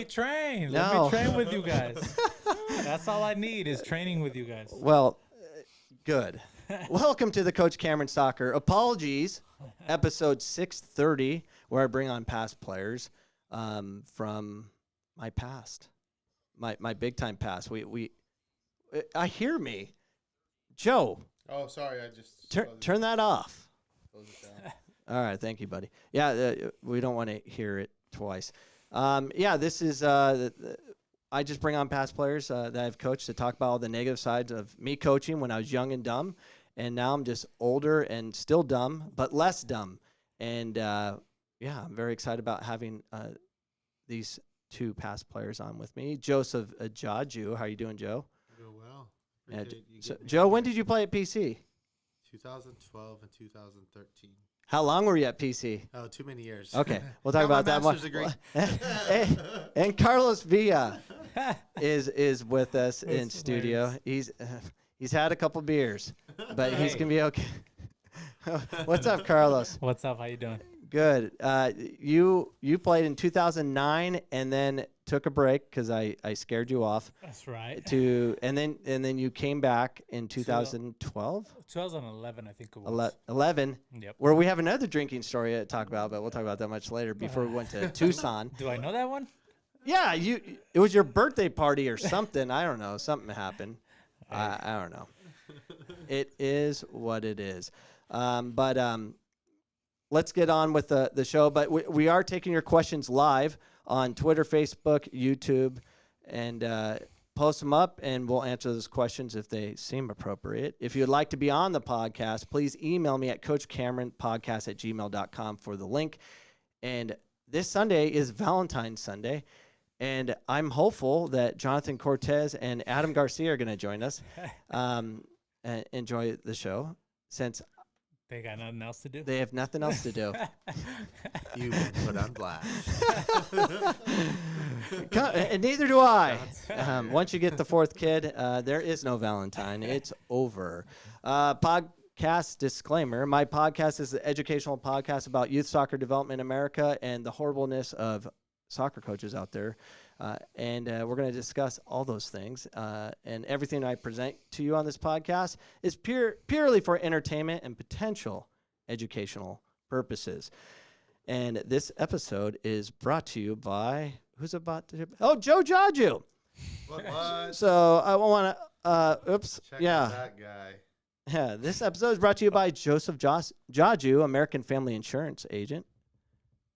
me train. No. Let me train with you guys. That's all I need is training with you guys. Well, good. Welcome to the Coach Cameron Soccer. Apologies, episode 630, where I bring on past players from my past, my big time past. I hear me, Joe. Oh, sorry, I just Turn that off. closed it down. All right, thank you, buddy. Yeah, we don't want to hear it twice. This is I just bring on past players that I've coached to talk about all the negative sides of me coaching when I was young and dumb, and now I'm just older and still dumb, but less dumb. And I'm very excited about having these two past players on with me. Joseph Jaju, how are you doing, Joe? Doing well. Joe, when did you play at PC? 2012 and 2013. How long were you at PC? Oh, too many years. Okay, we'll talk about that one. And Carlos Villa is with us in studio. He's had a couple beers, but he's gonna be okay. What's up, Carlos? What's up? How you doing? Good. You played in 2009 and then took a break because I scared you off. That's right. And then you came back in 2012. 2011, I think it was. 11. Yep. Where we have another drinking story to talk about, but we'll talk about that much later. Before we went to Tucson. Do I know that one? Yeah, it was your birthday party or something. I don't know. Something happened. I don't know. It is what it is. Let's get on with the show. But we are taking your questions live on Twitter, Facebook, YouTube, and post them up, and we'll answer those questions if they seem appropriate. If you'd like to be on the podcast, please email me at coachcameronpodcast@gmail.com for the link. And this Sunday is Valentine's Sunday, and I'm hopeful that Jonathan Cortez and Adam Garcia are going to join us and enjoy the show since they got nothing else to do. They have nothing else to do. You've been put on blast. And neither do I. Once you get the fourth kid, there is no Valentine. It's over. Podcast disclaimer. My podcast is an educational podcast about youth soccer development in America and the horribleness of soccer coaches out there. And we're going to discuss all those things. And everything I present to you on this podcast is purely for entertainment and potential educational purposes. And this episode is brought to you by, who's about to? Oh, Joe Jaju. What? So I want to, Check out that guy. Yeah, this episode is brought to you by Joseph Jaju, American Family Insurance Agent.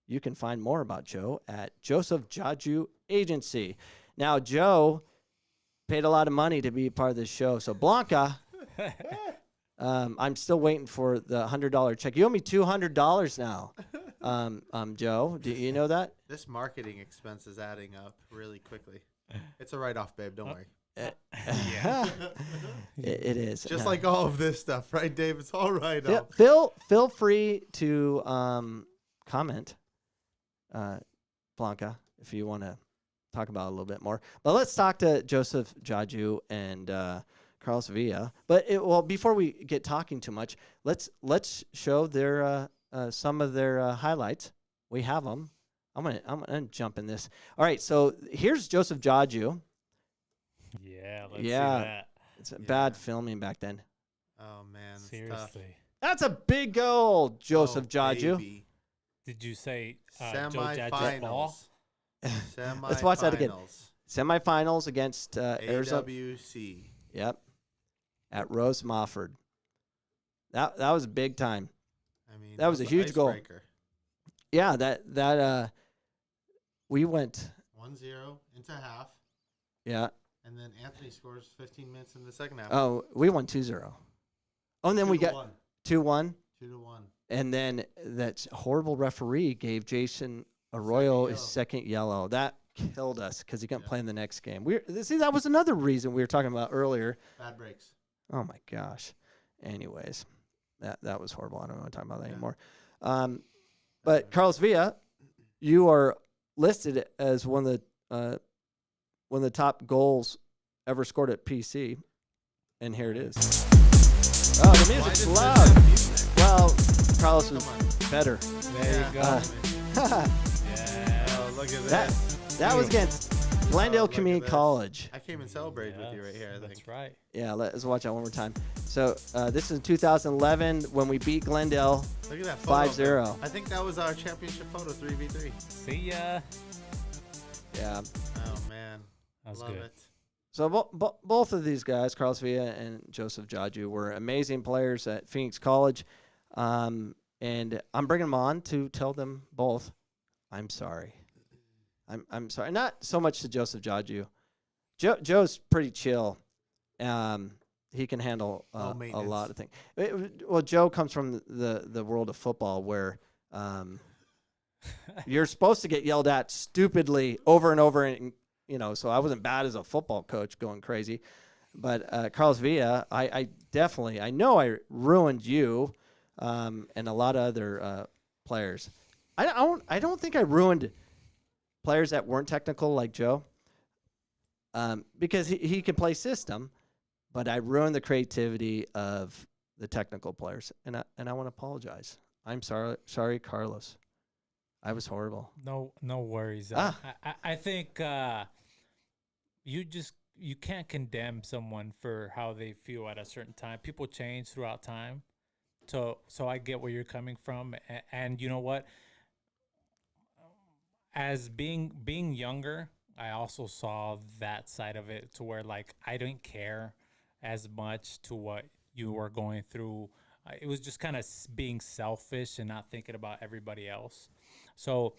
You can find more about Joe at Joseph Jaju Agency. Now, Joe paid a lot of money to be part of this show. So, Blanca, I'm still waiting for the $100 check. You owe me $200 now, Joe. Do you know that? This marketing expense is adding up really quickly. It's a write-off, babe. Don't worry. Yeah. It is. Just like all of this stuff, right, Dave? It's all write-off. Feel free to comment, Blanca, if you want to talk about it a little bit more. But let's talk to Joseph Jaju and Carlos Villa. But before we get talking too much, let's show their some of their highlights. We have them. I'm gonna jump in this. All right, so here's Joseph Jaju. Yeah, let's see that. It's bad filming back then. Oh man, Seriously. That's a big goal, Joseph Jaju. Baby. Did you say Joe Jaju's ball? Semifinals. Let's watch that again. Semifinals against Arizona. AWC. Yep. At Rose Mofford. That was big time. I mean, That was a huge goal. icebreaker. Yeah, that we went 1-0 into half, yeah. and then Anthony scores 15 minutes in the second half. Oh, we won 2-0. Oh, and then we got 2-1. 2-1. And then that horrible referee gave Jason Arroyo his second yellow. That killed us because he couldn't play in the next game. That was another reason we were talking about earlier. Bad breaks. Oh my gosh. Anyways, that was horrible. I don't want to talk about that anymore. But Carlos Villa, you are listed as one of the top goals ever scored at PC, and here it is. Oh, the music's loud. Well, Carlos was better. There you go. Oh, look at that. That was against Glendale look at Community this. College. I came and celebrated with you right here. I think. That's right. Yeah, let's watch that one more time. So this is 2011 when we beat Glendale. Look at that photo. 5-0. I think that was our championship photo, 3v3. See ya. Yeah. Oh man, That was love good. it. So both of these guys, Carlos Villa and Joseph Jaju, were amazing players at Phoenix College. And I'm bringing them on to tell them both, I'm sorry. I'm sorry. Not so much to Joseph Jaju. Joe's pretty chill. He can handle Low a maintenance. lot of things. Well, Joe comes from the world of football where you're supposed to get yelled at stupidly over and over, and so I wasn't bad as a football coach going crazy. But Carlos Villa, I know I ruined you and a lot of other players. I don't think I ruined players that weren't technical like Joe because he could play system, but I ruined the creativity of the technical players, and I want to apologize. I'm sorry, Carlos. I was horrible. No worries. I think you can't condemn someone for how they feel at a certain time. People change throughout time. So I get where you're coming from. And you know what? As being younger, I also saw that side of it to where like I didn't care as much to what you were going through. It was just kind of being selfish and not thinking about everybody else. So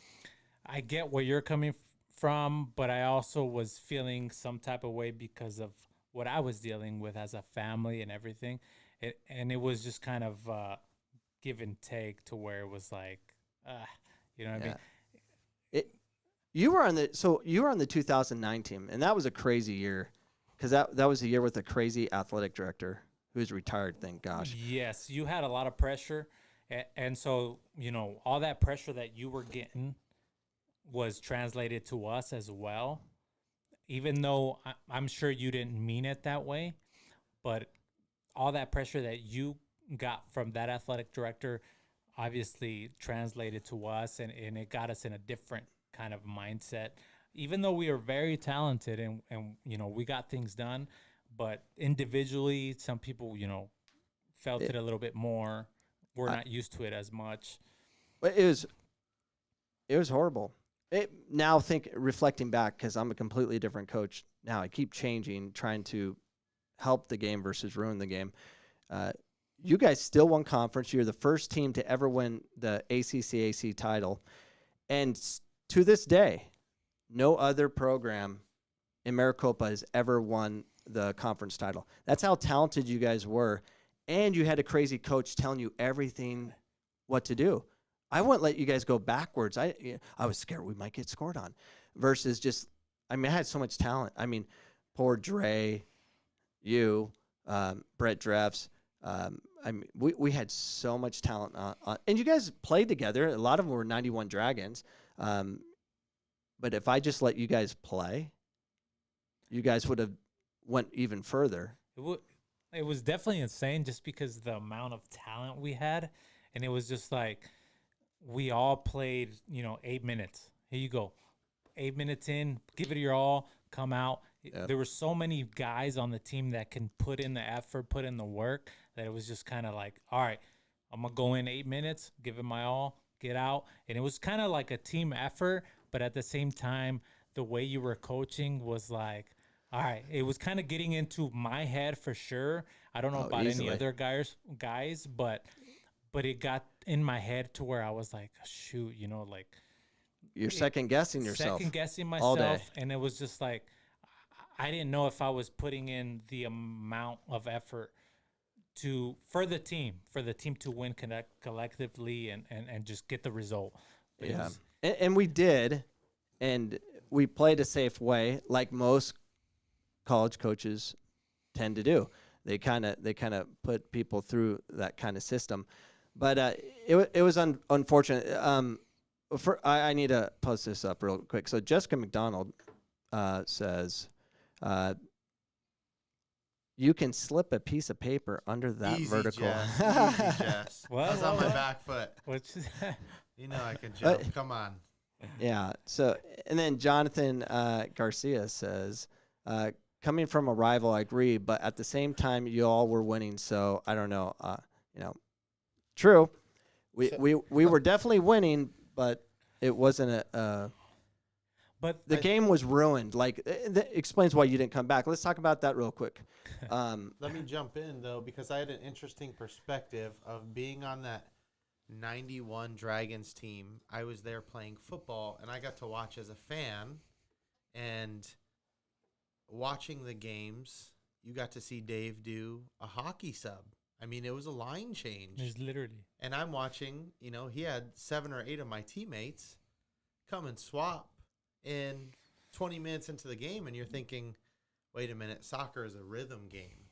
I get where you're coming from, but I also was feeling some type of way because of what I was dealing with as a family and everything. And it was just kind of give and take to where it was like, you know what I mean? You were on the 2009 team, and that was a crazy year because that was a year with a crazy athletic director who's retired, thank gosh. Yes, you had a lot of pressure, and so all that pressure that you were getting was translated to us as well. Even though I'm sure you didn't mean it that way, but all that pressure that you got from that athletic director obviously translated to us, and it got us in a different kind of mindset. Even though we are very talented and we got things done, but individually some people felt it a little bit more. We're not used to it as much. But it was horrible. Reflecting back, because I'm a completely different coach now. I keep changing, trying to help the game versus ruin the game. You guys still won conference. You're the first team to ever win the ACCAC title. And to this day, no other program in Maricopa has ever won the conference title. That's how talented you guys were. And you had a crazy coach telling you everything what to do. I wouldn't let you guys go backwards. I was scared we might get scored on versus I had so much talent. Poor Dre, you, Brett Dreffs. We had so much talent. And you guys played together. A lot of them were 91 Dragons. But if I just let you guys play, you guys would have went even further. It was definitely insane just because the amount of talent we had. And it was just like, we all played, 8 minutes. Here you go. 8 minutes in, give it your all, come out. Yep. There were so many guys on the team that can put in the effort, put in the work, that it was just kind of like, all right, I'm going to go in 8 minutes, give it my all, get out. And it was kind of like a team effort, but at the same time, the way you were coaching was like, all right, it was kind of getting into my head for sure. I don't know about any other guys, but it got in my head to where I was like, shoot, like you're second guessing yourself. Second guessing myself. All day. And it was just like, I didn't know if I was putting in the amount of effort for the team to win collectively and just get the result. Yeah. And we did, and we played a safe way like most college coaches tend to do. They kind of put people through that kind of system. But it was unfortunate. I need to post this up real quick. So Jessica McDonald says, you can slip a piece of paper under that Easy, vertical. Jess. Easy, Jess. What? I was on my back foot. What's I can jump. Come on. Yeah. So, and then Jonathan Garcia says, coming from a rival, I agree, but at the same time, you all were winning. So I don't know. You know, true. We, So- we were definitely winning, but it wasn't But the I- game was ruined. Like, that explains why you didn't come back. Let's talk about that real quick. Let me jump in though, because I had an interesting perspective of being on that 91 Dragons team. I was there playing football, and I got to watch as a fan. And watching the games, you got to see Dave do a hockey sub. I mean, it was a line change. it's literally And I'm watching, he had 7 or 8 of my teammates come and swap in 20 minutes into the game. And you're thinking, wait a minute, soccer is a rhythm game.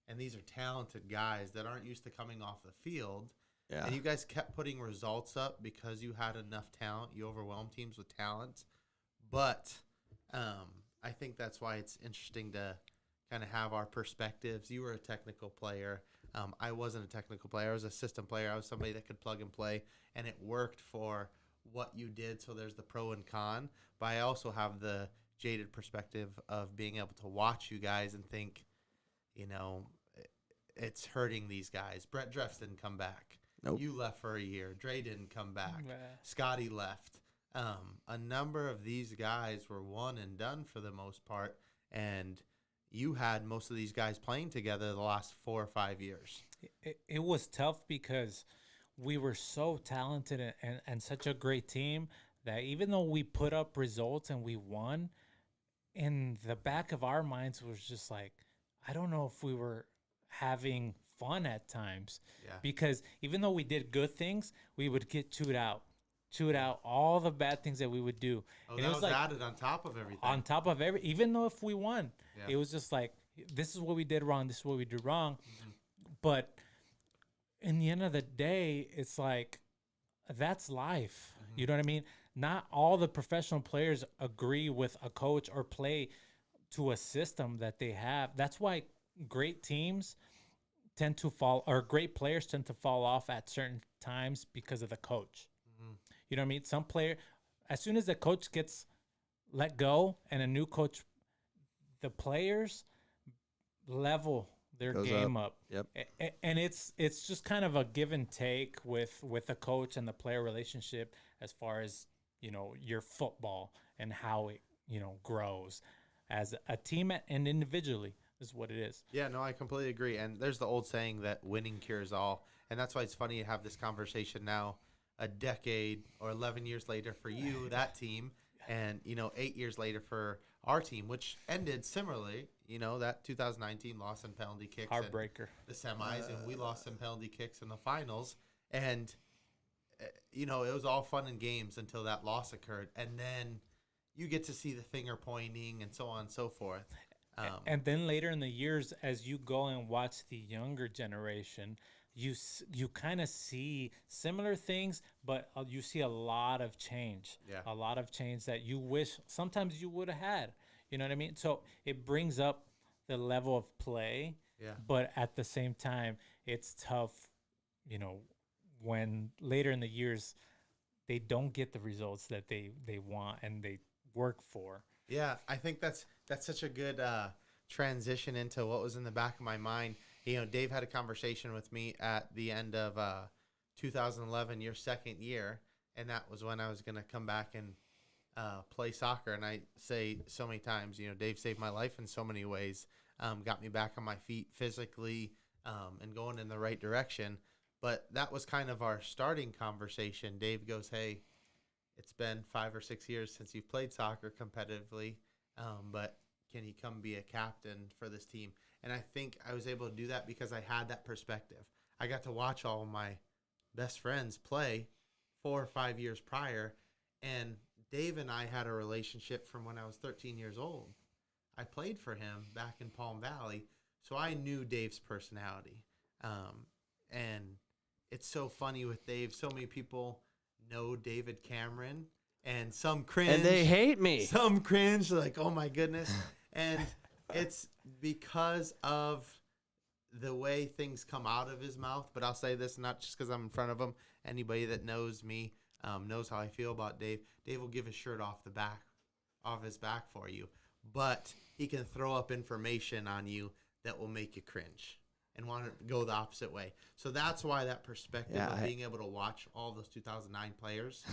And these are talented guys that aren't used to coming off the field. yeah. And you guys kept putting results up because you had enough talent. You overwhelmed teams with talent. But I think that's why it's interesting to kind of have our perspectives. You were a technical player. I wasn't a technical player. I was a system player. I was somebody that could plug and play, and it worked for what you did. So there's the pro and con. But I also have the jaded perspective of being able to watch you guys and think, it's hurting these guys. Brett Dreffs didn't come back. Nope. You left for a year. Dre didn't come back. Nah. Scotty left. A number of these guys were one and done for the most part, and you had most of these guys playing together the last 4 or 5 years. it was tough because we were so talented and such a great team that even though we put up results and we won, in the back of our minds was just like, I don't know if we were having fun at times. Yeah. Because even though we did good things, we would get chewed out all the bad things that we would do. Oh, And that it was was like added on top of everything. on top of even though if we won, Yeah. it was just like, this is what we did wrong, this is what we did wrong. But in the end of the day, it's like, that's life. You know what I mean? Not all the professional players agree with a coach or play to a system that they have. That's why great teams tend to fall, or great players tend to fall off at certain times because of the coach. You know what I mean? Some player, as soon as the coach gets let go and a new coach, the players level their Goes game up. Yep. And it's just kind of a give and take with the coach and the player relationship as far as, your football and how it, grows as a team and individually is what it is. Yeah, no, I completely agree. And there's the old saying that winning cures all. And that's why it's funny to have this conversation now, a decade or 11 years later for you, that team, and, 8 years later for our team, which ended similarly, that 2019 loss in penalty kicks. and Heartbreaker. the semis, and we lost in penalty kicks in the finals. And, it was all fun and games until that loss occurred. And then you get to see the finger pointing and so on and so forth. And then later in the years, as you go and watch the younger generation, you kind of see similar things, but you see a lot of change. Yeah. A lot of change that you wish sometimes you would have had. You know what I mean? So it brings up the level of play, Yeah. but at the same time, it's tough, when later in the years they don't get the results that they want and they work for. Yeah, I think that's such a good transition into what was in the back of my mind. Dave had a conversation with me at the end of 2011, your second year, and that was when I was going to come back and play soccer. And I say so many times, Dave saved my life in so many ways, got me back on my feet physically and going in the right direction. But that was kind of our starting conversation. Dave goes, hey, it's been 5 or 6 years since you've played soccer competitively, but can you come be a captain for this team? And I think I was able to do that because I had that perspective. I got to watch all of my best friends play 4 or 5 years prior, and Dave and I had a relationship from when I was 13 years old. I played for him back in Palm Valley, so I knew Dave's personality. And it's so funny with Dave. So many people know David Cameron, and some cringe. And they hate me. Some cringe, like, oh my goodness. And it's because of the way things come out of his mouth. But I'll say this, not just because I'm in front of him. Anybody that knows me, knows how I feel about Dave. Dave will give his shirt off his back for you, but he can throw up information on you that will make you cringe and want to go the opposite way. So that's why that perspective of being able to watch all those 2009 players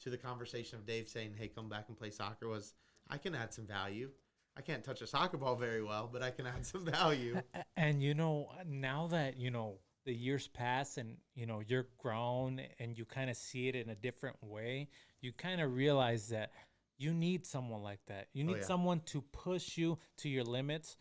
to the conversation of Dave saying, hey, come back and play soccer was, I can add some value. I can't touch a soccer ball very well, but I can add some value. And, now that, the years pass and, you're grown and you kind of see it in a different way, you kind of realize that you need someone like that. You need someone to push you to your limits.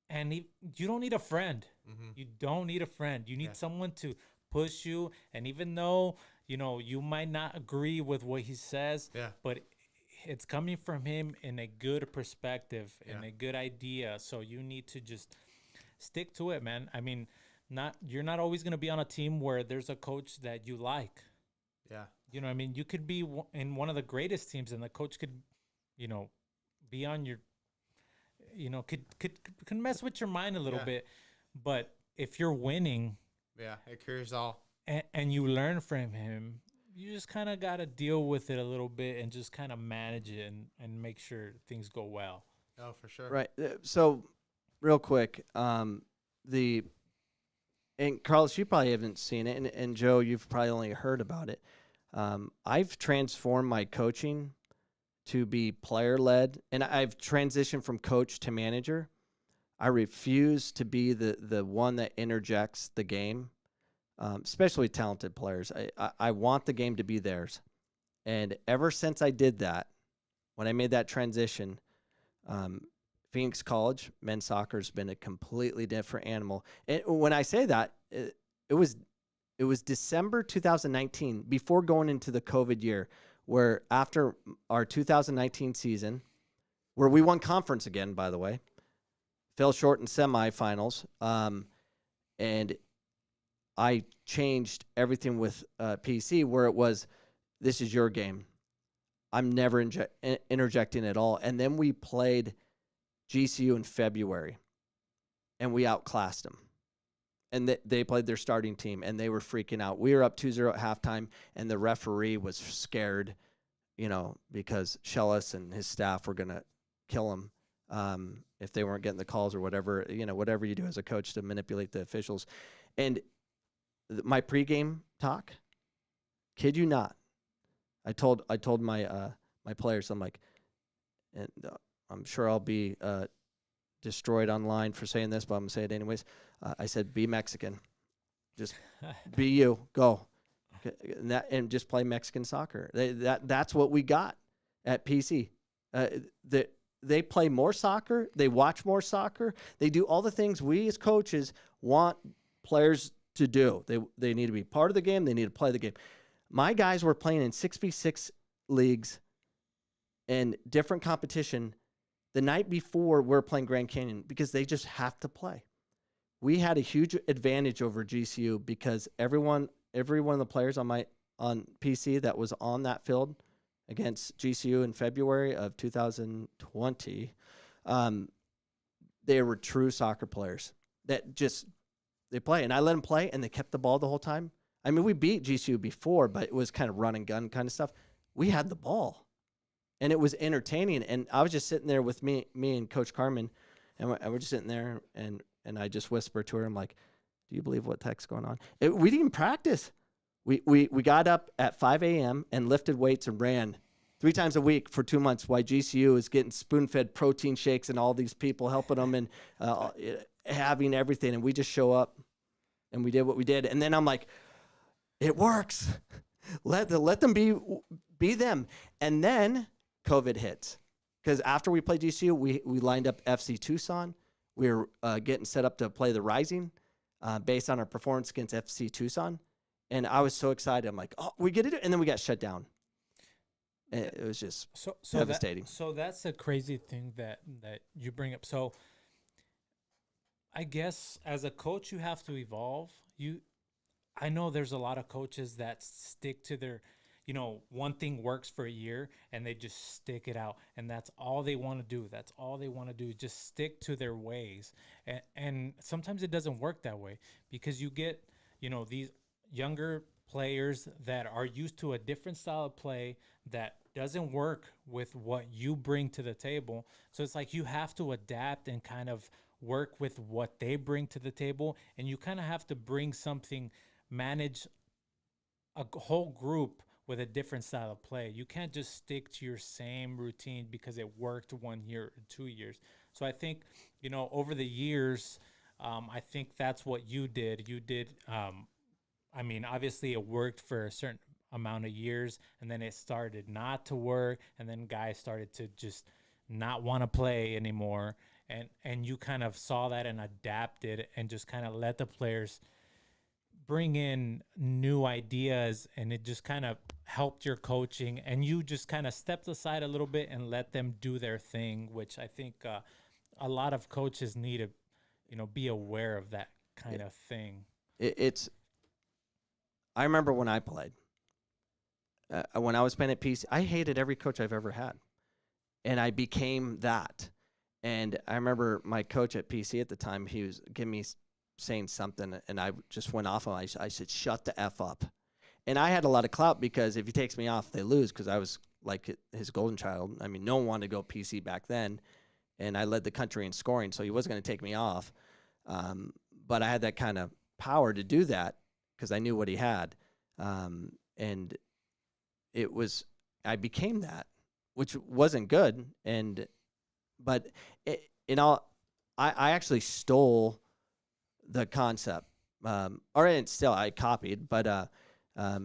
And you don't need a friend. Mm-hmm. You don't need a friend. You need someone to push you. And even though, you might not agree with what he says, but it's coming from him in a good perspective, in a good idea. So you need to just stick to it, man. I mean, you're not always going to be on a team where there's a coach that you like. Yeah. You know what I mean? You could be in one of the greatest teams and the coach could, be on your, could mess with your mind a little bit. But if you're winning, it cures all. And you learn from him, you just kind of got to deal with it a little bit and just kind of manage it and make sure things go well. Oh, for sure. Right. So, real quick, and Carlos, you probably haven't seen it, and Joe, you've probably only heard about it. I've transformed my coaching to be player-led, and I've transitioned from coach to manager. I refuse to be the one that interjects the game, especially talented players. I want the game to be theirs. And ever since I did that, when I made that transition, Phoenix College men's soccer has been a completely different animal. And when I say that, it was December 2019, before going into the COVID year, where after our 2019 season, where we won conference again, by the way, fell short in semifinals, and I changed everything with PC, where it was, this is your game. I'm never interjecting at all. And then we played GCU in February, and we outclassed them. And they played their starting team, and they were freaking out. We were up 2-0 at halftime, and the referee was scared, because Shellis and his staff were going to kill him if they weren't getting the calls or whatever, whatever you do as a coach to manipulate the officials. And my pregame talk, kid you not, I told my my players, I'm like, and I'm sure I'll be destroyed online for saying this, but I'm going to say it anyways. I said, be Mexican. Just be you. Go. And just play Mexican soccer. That's what we got at PC. They play more soccer. They watch more soccer. They do all the things we as coaches want players to do. They need to be part of the game. They need to play the game. My guys were playing in 6v6 leagues and different competition the night before we're playing Grand Canyon because they just have to play. We had a huge advantage over GCU because every one of the players on PC that was on that field against GCU in February of 2020, they were true soccer players that they play. And I let them play, and they kept the ball the whole time. I mean, we beat GCU before, but it was kind of run and gun kind of stuff. We had the ball, and it was entertaining. And I was just sitting there with me and Coach Carmen, and we're just sitting there, and I just whispered to her, I'm like, do you believe what the heck's going on? We didn't practice. We got up at 5 a.m. and lifted weights and ran 3 times a week for 2 months while GCU is getting spoon-fed protein shakes and all these people helping them and having everything. And we just show up, and we did what we did. And then I'm like, it works. Let them be them. And then COVID hits. Because after we played GCU, we lined up FC Tucson. We were getting set up to play the Rising based on our performance against FC Tucson. And I was so excited. I'm like, oh, we get it. And then we got shut down. And it was just devastating. So that's a crazy thing that you bring up. So I guess as a coach, you have to evolve. I know there's a lot of coaches that stick to their, one thing works for a year and they just stick it out. And that's all they want to do. That's all they want to do, just stick to their ways. And sometimes it doesn't work that way because you get, these younger players that are used to a different style of play that doesn't work with what you bring to the table. So it's like you have to adapt and kind of work with what they bring to the table, and you kind of have to bring something, manage whole group with a different style of play. You can't just stick to your same routine because it worked 1 year or 2 years. So I think, over the years, I think that's what you did. You did, I mean, obviously it worked for a certain amount of years, and then it started not to work, and then guys started to just not want to play anymore. And you kind of saw that and adapted and just kind of let the players bring in new ideas, and it just kind of helped your coaching, and you just kind of stepped aside a little bit and let them do their thing, which I think a lot of coaches need to be aware of that kind of thing. It's I remember when I played, when I was playing at PC, I hated every coach I've ever had, and I became that. And I remember my coach at PC at the time, he was giving me saying something, and I just went off on him. I said, shut the F up. And I had a lot of clout because if he takes me off, they lose, because I was like his golden child. I mean, no one wanted to go PC back then, and I led the country in scoring, so he wasn't going to take me off. But I had that kind of power to do that because I knew what he had. And it was, I became that, which wasn't good. But I actually stole the concept, or I didn't steal, I copied. But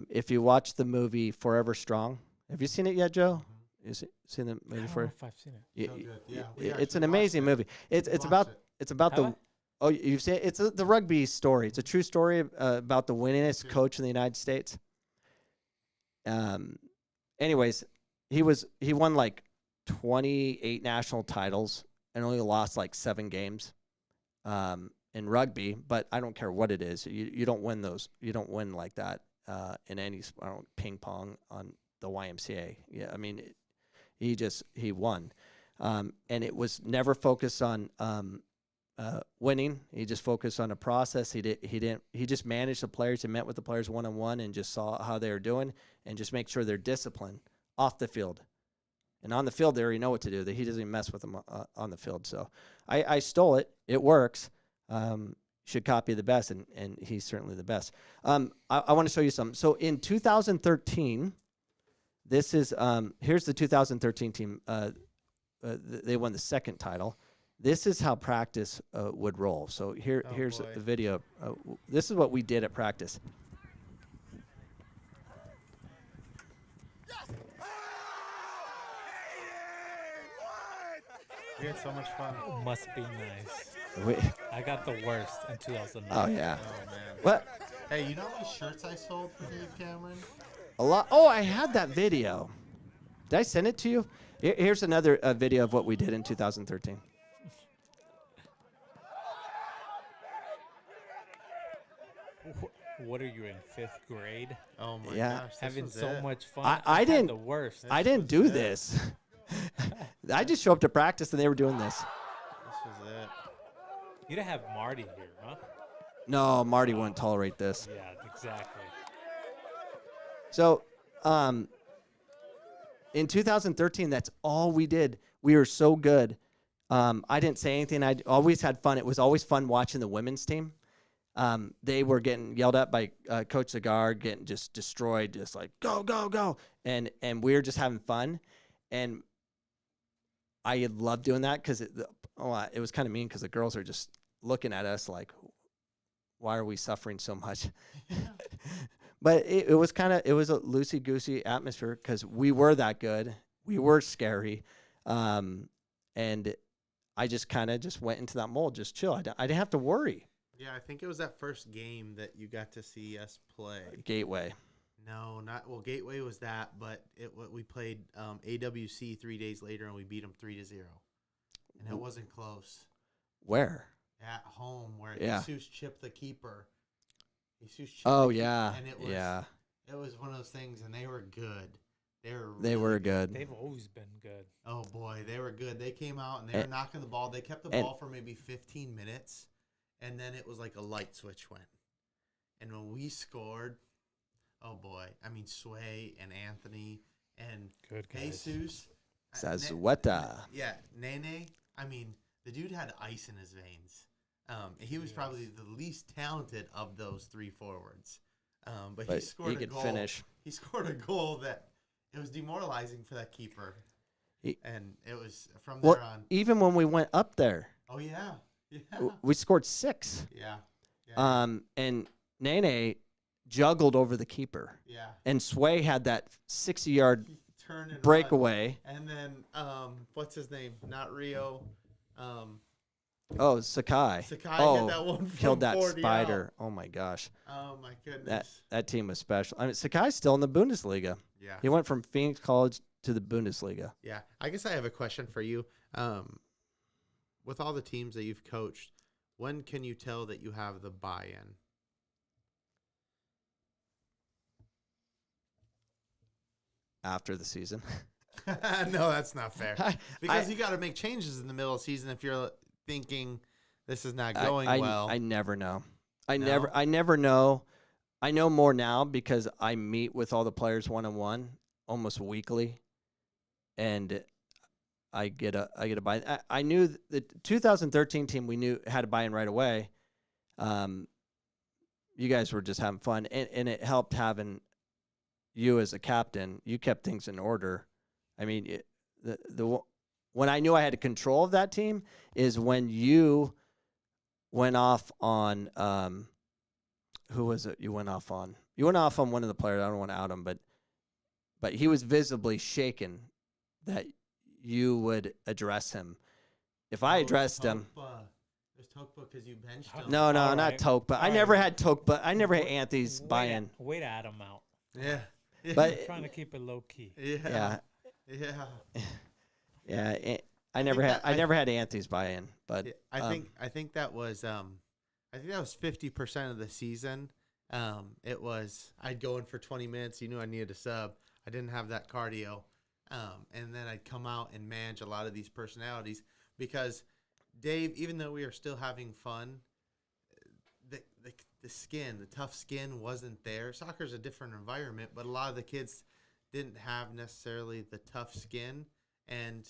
if you watch the movie Forever Strong, have you seen it yet, Joe? You seen the movie? I don't know if I've seen it. So good. Yeah, we It's actually an amazing watched it. movie. It's We about watched it. it's about Have the I? oh, you've seen it? It's the rugby story. It's a true story about the winningest coach in the United States. Anyways, he won like 28 national titles and only lost like 7 games in rugby. But I don't care what it is. You don't win those. You don't win like that in any ping pong on the YMCA. Yeah, I mean, he won, and it was never focused on winning. He just focused on a process. He just managed the players and met with the players one-on-one and just saw how they were doing and just make sure they're disciplined off the field. And on the field, they already know what to do. That he doesn't even mess with them on the field. So I stole it. It works. Should copy the best, and he's certainly the best. I want to show you something. So in 2013, this is here's the 2013 team. They won the second title. This is how practice would roll. So here's boy. the video. This is what we did at practice. We had so much fun. Must be nice. We, I got the worst in 2009. oh yeah. Oh man. What? Hey, you know how many shirts I sold for Dave Cameron? A lot. Oh, I had that video. Did I send it to you? Here's another video of what we did in 2013. What are you in 5th grade? Oh my Yeah. gosh, this Having was so it. much fun. I had didn't- the worst. I didn't was do it. this. I just show up to practice and they were doing this. This was it. You didn't have Marty here, huh? No, Marty wouldn't tolerate this. Yeah, exactly. So, in 2013, that's all we did. We were so good. I didn't say anything. I always had fun. It was always fun watching the women's team. They were getting yelled at by Coach Zagar, getting just destroyed, just like go, go, go, and we were just having fun, and I had loved doing that because it was kind of mean because the girls are just looking at us like, why are we suffering so much? But it was a loosey-goosey atmosphere because we were that good. We were scary. And I just kind of just went into that mold, just chill. I didn't have to worry. Yeah, I think it was that first game that you got to see us play. Gateway. No, not well. Gateway was that, but we played AWC 3 days later and we beat them 3-0, and it wasn't close. Where? At home, where Yeah. Jesus chipped the keeper. Jesus chipped Oh, the keeper, yeah. and it was it was one of those things, and they were good. They were good. They've always been good. Oh boy, they were good. They came out and they were knocking the ball. They kept the ball for maybe 15 minutes, and then it was like a light switch went. And when we scored, Oh boy, I mean Sway and Anthony and Good guys. Jesus. Zazueta. Yeah, Nene. I mean, the dude had ice in his veins. He was probably the least talented of those three forwards. But he scored he a could goal. finish. He scored a goal that it was demoralizing for that keeper. And it was from there on. Even when we went up there, Oh yeah, we scored 6. yeah. And Nene juggled over the keeper. Yeah. And Sway had that 60-yard Turn and run. breakaway. And then what's his name? Not Rio. Sakai. Sakai oh, hit that one from killed that 40 spider. Oh my gosh. Oh my goodness. That team was special. I mean, Sakai's still in the Bundesliga. Yeah. He went from Phoenix College to the Bundesliga. Yeah. I guess I have a question for you. With all the teams that you've coached, when can you tell that you have the buy-in? After the season. No, that's not fair. I- Because I- you got to make changes in the middle of the season if you're thinking this is not going well. I never know. No? I never know. I know more now because I meet with all the players one-on-one almost weekly, and I get a buy. I knew the 2013 team we knew had a buy-in right away. You guys were just having fun, and it helped having you as a captain. You kept things in order. I mean, when I knew I had control of that team is when you went off on who was it you went off on? You went off on one of the players. I don't want to out him, but he was visibly shaken that you would address him. If I addressed him, There's Tokpa because you benched him. no, All not right. Tokpa. I All never right. had Tokpa. I never had Anthony's buy-in. Way to add him out. Yeah. But Trying to keep it low key. Yeah. yeah, Yeah. I never had Anthony's buy-in. But Yeah, I think that was 50% of the season. It was I'd go in for 20 minutes. You knew I needed a sub. I didn't have that cardio, and then I'd come out and manage a lot of these personalities because Dave, even though we are still having fun, the tough skin wasn't there. Soccer's a different environment, but a lot of the kids didn't have necessarily the tough skin. And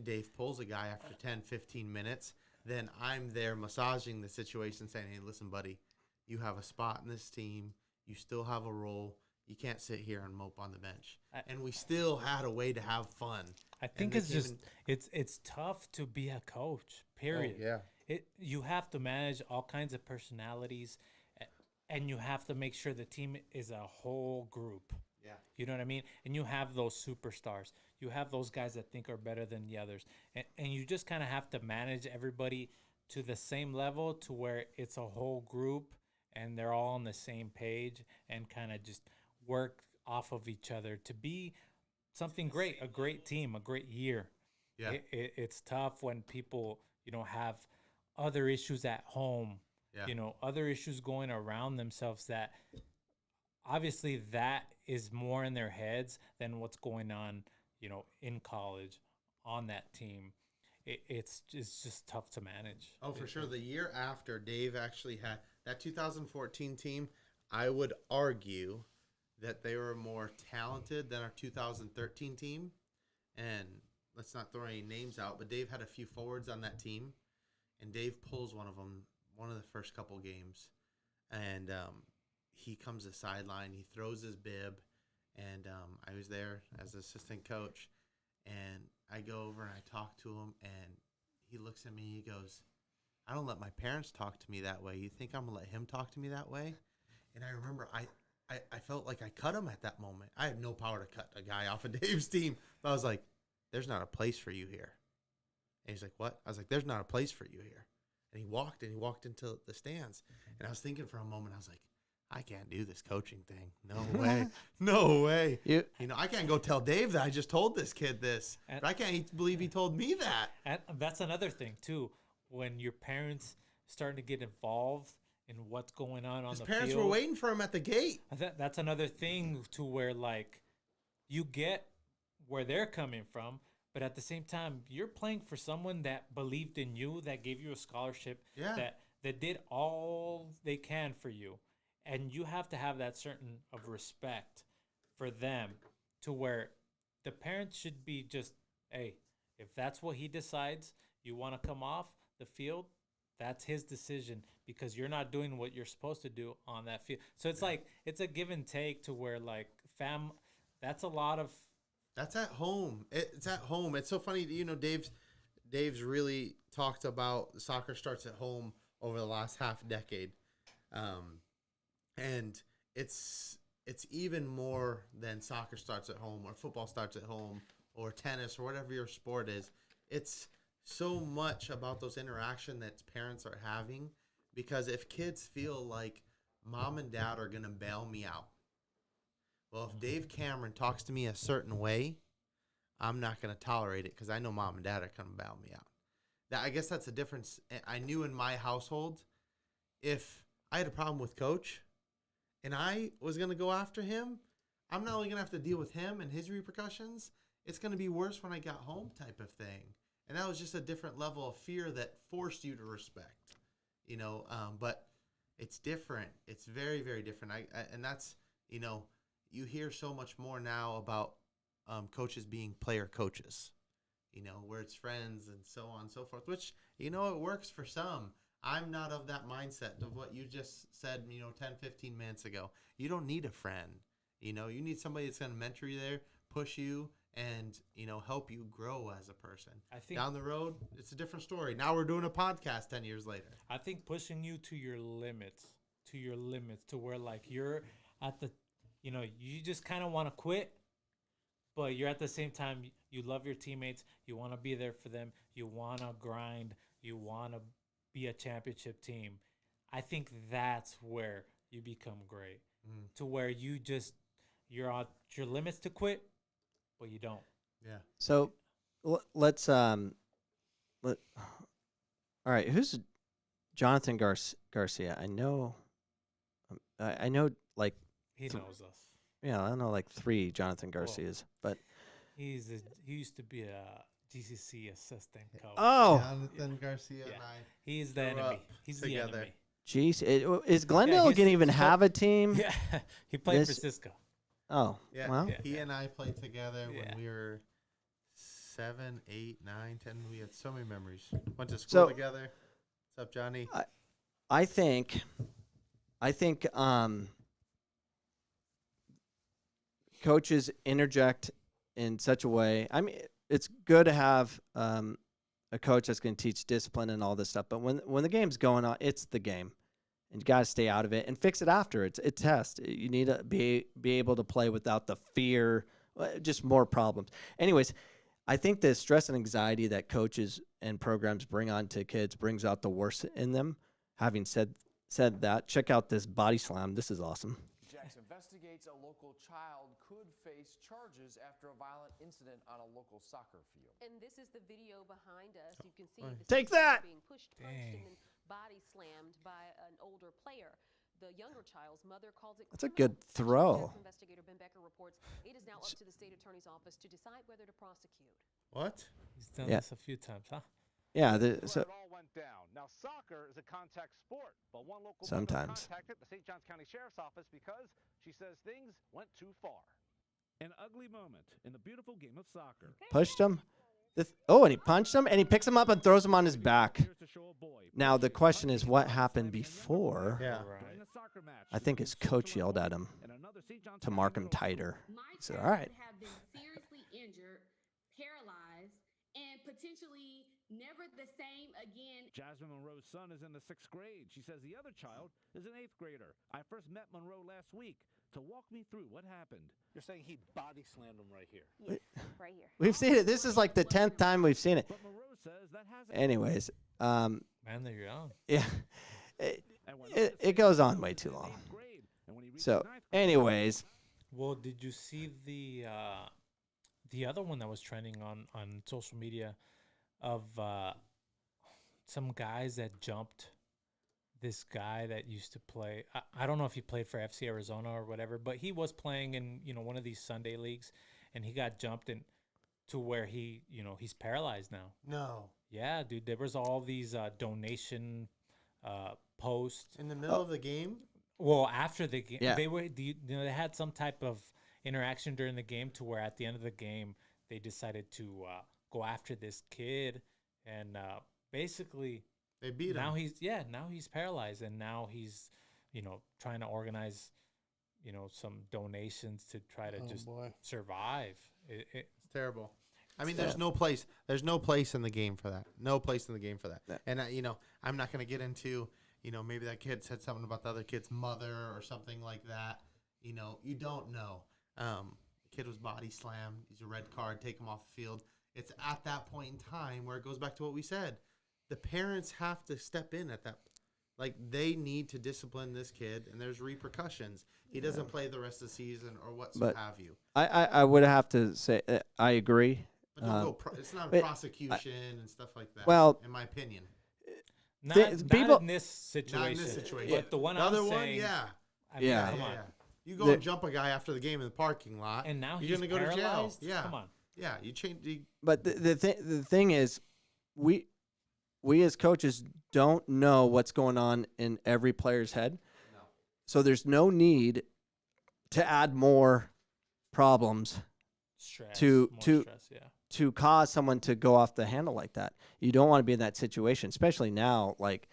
Dave pulls a guy after 10, 15 minutes. Then I'm there massaging the situation, saying, hey, listen, buddy, you have a spot in this team. You still have a role. You can't sit here and mope on the bench. And we still had a way to have fun. I think it's just it's tough to be a coach. Period. Oh, yeah. You have to manage all kinds of personalities, and you have to make sure the team is a whole group. Yeah. You know what I mean? And you have those superstars. You have those guys that think are better than the others. And you just kind of have to manage everybody to the same level to where it's a whole group and they're all on the same page and kind of just work off of each other to be something great, a great team, a great year. Yeah. It's tough when people, have other issues at home, Yeah. Other issues going around themselves that obviously that is more in their heads than what's going on, in college on that team. It's just tough to manage. Oh, for sure. The year after, Dave actually had that 2014 team. I would argue that they were more talented than our 2013 team. And let's not throw any names out, but Dave had a few forwards on that team. And Dave pulls one of them, one of the first couple games. And he comes to the sideline. He throws his bib. And I was there as assistant coach. And I go over and I talk to him. And he looks at me. He goes, I don't let my parents talk to me that way. You think I'm going to let him talk to me that way? And I remember I felt like I cut him at that moment. I had no power to cut a guy off of Dave's team. But I was like, there's not a place for you here. And he's like, what? I was like, there's not a place for you here. And he walked into the stands. And I was thinking for a moment, I was like, I can't do this coaching thing. No way. No way. I can't go tell Dave that I just told this kid this. But I can't believe he told me that. And that's another thing, too. When your parents start to get involved in what's going on His the parents field. were waiting for him at the gate. That's another thing to where, you get where they're coming from, but at the same time, you're playing for someone that believed in you, that gave you a scholarship, Yeah. that did all they can for you. And you have to have that certain of respect for them to where the parents should be just, hey, if that's what he decides, you want to come off the field, that's his decision because you're not doing what you're supposed to do on that field. So it's like it's a give and take to where like that's a lot of That's at home. It's at home. It's so funny. Dave's really talked about soccer starts at home over the last half decade, and it's even more than soccer starts at home or football starts at home or tennis or whatever your sport is. It's so much about those interaction that parents are having, because if kids feel like mom and dad are gonna bail me out, well, if Dave Cameron talks to me a certain way, I'm not going to tolerate it because I know mom and dad are going to bail me out. I guess that's the difference. I knew in my household, if I had a problem with coach and I was going to go after him, I'm not only going to have to deal with him and his repercussions, it's going to be worse when I got home type of thing. And that was just a different level of fear that forced you to respect, but it's different. It's very, very different. And that's, you hear so much more now about coaches being player coaches, where it's friends and so on and so forth, which, it works for some. I'm not of that mindset of what you just said, 10, 15 minutes ago. You don't need a friend. You need somebody that's going to mentor you there, push you, and, help you grow as a person. I think down the road, it's a different story. Now we're doing a podcast 10 years later. I think pushing you to your limits, to where like you're at the, you just kind of want to quit, but you're at the same time, you love your teammates. You want to be there for them. You want to grind. You want to be a championship team. I think that's where you become great, to where you're at your limits to quit, but you don't. Yeah. So let's all right. Who's Jonathan Garcia? I know like He knows us. yeah, I know like 3 Jonathan Garcias, but He used to be a GCC assistant coach. oh, Jonathan Garcia Yeah. and I. He's the grew enemy. up He's together. the enemy. geez, is Glendale he's- gonna even he's have a team? Yeah, he played for This- Cisco. Oh, Yeah, well, Yeah. he and I played together Yeah. when we were 7, 8, 9, 10. We had so many memories. Went to school So- together. What's up, Johnny? I think coaches interject in such a way. I mean, it's good to have a coach that's going to teach discipline and all this stuff, but when the game's going on, it's the game, and you got to stay out of it and fix it after. It's a test. You need to be able to play without the fear, just more problems. Anyways, I think the stress and anxiety that coaches and programs bring on to kids brings out the worst in them. Having said that, check out this body slam. This is awesome. Jackson investigates a local child could face charges after a violent incident on a local soccer field. And this is the video behind us. You can see the Take sister that! being pushed, punched, Dang. and then body slammed by an older player. The younger child's mother calls it That's a criminal. good throw. Jackson investigator Ben Becker reports it is now up to the state attorney's office to decide whether to prosecute. What? He's done Yeah. this a few times, huh? Yeah, So it all went down. Now, soccer is a contact sport, but one local mother Sometimes. contacted the St. Johns County Sheriff's Office because she says things went too far. An ugly moment in the beautiful game of soccer. pushed him. And he punched him, and he picks him up and throws him on his back. Here's to show a boy Now, the pushing, question is, punching, what body happened slamming a younger before? player Yeah. during a soccer match. I think his coach yelled at him And another St. Johns to County mark him middle school. tighter. My He said, child all right. would have been seriously injured, paralyzed, and potentially never the same again. Jasmine Monroe's son is in the 6th grade. She says the other child is an 8th grader. I first met Monroe last week to walk me through what happened. You're saying he body slammed him right here. Yes, right here. We've seen it. This is like the 10th time we've seen it. But Monroe says that hasn't. Anyways, Man, they're young. yeah, it, And when it goes on way too long. 8th grade, and when he reaches So, 9th grade, anyways, Well, did you see the other one that was trending on social media of some guys that jumped this guy that used to play? I don't know if he played for FC Arizona or whatever, but he was playing in one of these Sunday leagues, and he got jumped in to where he's paralyzed now. No. Yeah, dude, there was all these donation posts. In the middle of the game? Well, after the game, Yeah. they had some type of interaction during the game to where at the end of the game they decided to go after this kid, and basically They beat now him. now he's paralyzed, and now he's trying to organize some donations to try to just survive. It's terrible. I mean, there's no place in the game for that. No place in the game for that. Yeah. And I'm not going to get into, maybe that kid said something about the other kid's mother or something like that. You don't know. The kid was body slammed. He's a red card. Take him off the field. It's at that point in time where it goes back to what we said. The parents have to step in at that. Like, they need to discipline this kid, and there's repercussions. He doesn't play the rest of the season or But have you. I would have to say I agree. But don't go it's not a but prosecution and stuff like that. well, in my opinion. Not, people- not in this situation. Not in this situation. But the one The I'm other one, saying, yeah. I mean, Yeah. come on. Yeah. You go and jump a guy after the game in the parking lot, And now you're he's gonna go to jail. paralyzed? Yeah. Come on. Yeah. You change. But the thing is, we as coaches don't know what's going on in every player's head. No. So there's no need to add more problems Stress, To- more to- stress, yeah. to cause someone to go off the handle like that. You don't want to be in that situation, especially now. Like,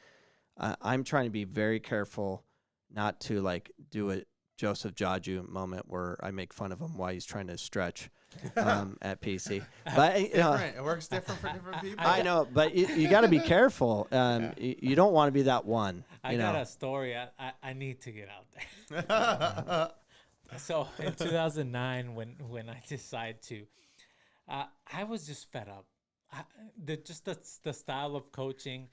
I'm trying to be very careful not to like do a Joseph Jaju moment where I make fun of him while he's trying to stretch at PC. But Different. It works different for different people. I know, but you got to be careful. You don't want to be that one. I You got know. a story I need to get out there. So in 2009, when I decided to, I was just fed up. The style of coaching,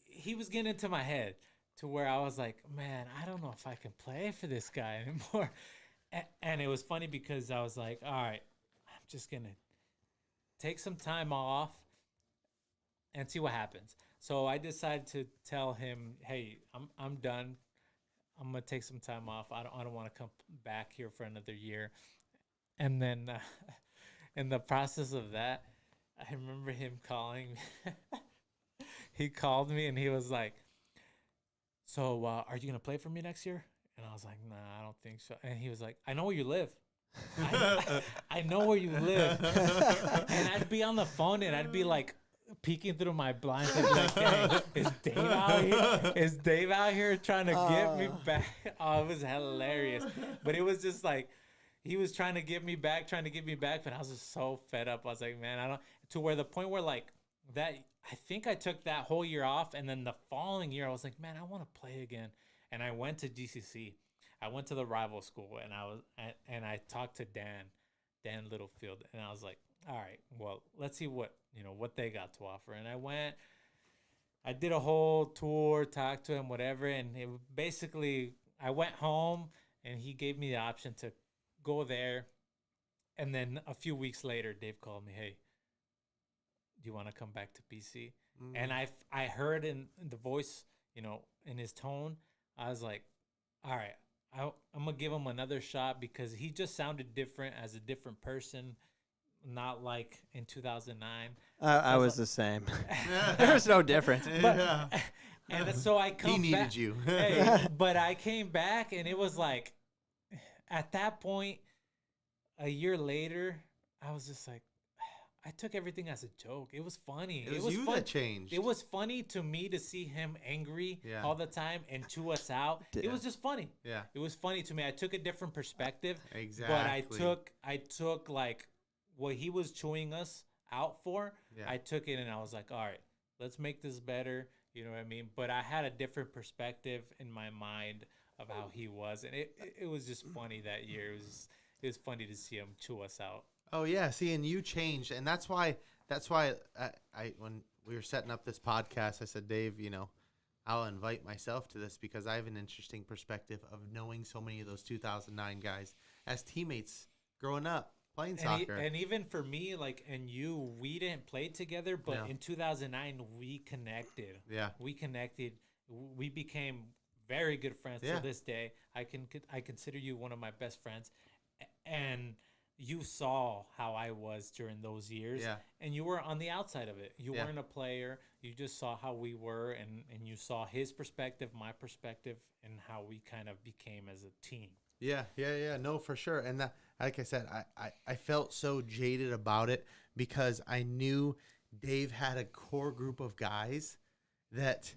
he was getting into my head to where I was like, man, I don't know if I can play for this guy anymore. And it was funny because I was like, all right, I'm just gonna take some time off and see what happens. So I decided to tell him, hey, I'm done. I'm gonna take some time off. I don't want to come back here for another year. And then in the process of that, I remember him calling me. He called me and he was like, so are you gonna play for me next year? And I was like, nah, I don't think so. And he was like, I know where you live. I know where you live. And I'd be on the phone and I'd be like peeking through my blinds and be like, dang, is Dave out here? Is Dave out here trying to get me back? Oh, it was hilarious. But it was just like, he was trying to get me back, but I was just so fed up. I was like, man, I don't, to where the point where like that, I think I took that whole year off. And then the following year, I was like, man, I want to play again. And I went to GCC. I went to the rival school and I talked to Dan Littlefield, and I was like, all right, well, let's see what they got to offer. And I did a whole tour, talked to him, whatever. And it basically, I went home and he gave me the option to go there. And then a few weeks later, Dave called me, hey, do you want to come back to BC? And I heard in the voice, in his tone, I was like, all right, I'm going to give him another shot because he just sounded different as a different person, not like in 2009. I was the same. There was no difference. And so I come He needed back. you. Hey, but I came back and it was like, at that point, a year later, I was just like, I took everything as a joke. It was funny. It was you fun. that changed. It was funny to me to see him angry Yeah. all the time and chew us out. It was just funny. Yeah. It was funny to me. I took a different perspective. Exactly. But I took like what he was chewing us out for. Yeah. I took it and I was like, all right, let's make this better. You know what I mean? But I had a different perspective in my mind of how he was, and it was just funny that year. It was funny to see him chew us out. Oh yeah, see, and you changed, and that's why I when we were setting up this podcast, I said, Dave, I'll invite myself to this because I have an interesting perspective of knowing so many of those 2009 guys as teammates growing up playing soccer. And even for me, like, and you, we didn't play together, but Yeah. in 2009 we connected. Yeah. We connected. We became very good friends Yeah. to this day. I consider you one of my best friends, and you saw how I was during those years, Yeah. and you were on the outside of it. You Yeah. weren't a player. You just saw how we were, and you saw his perspective, my perspective, and how we kind of became as a team. Yeah. No, for sure. And that, like I said, I felt so jaded about it because I knew Dave had a core group of guys that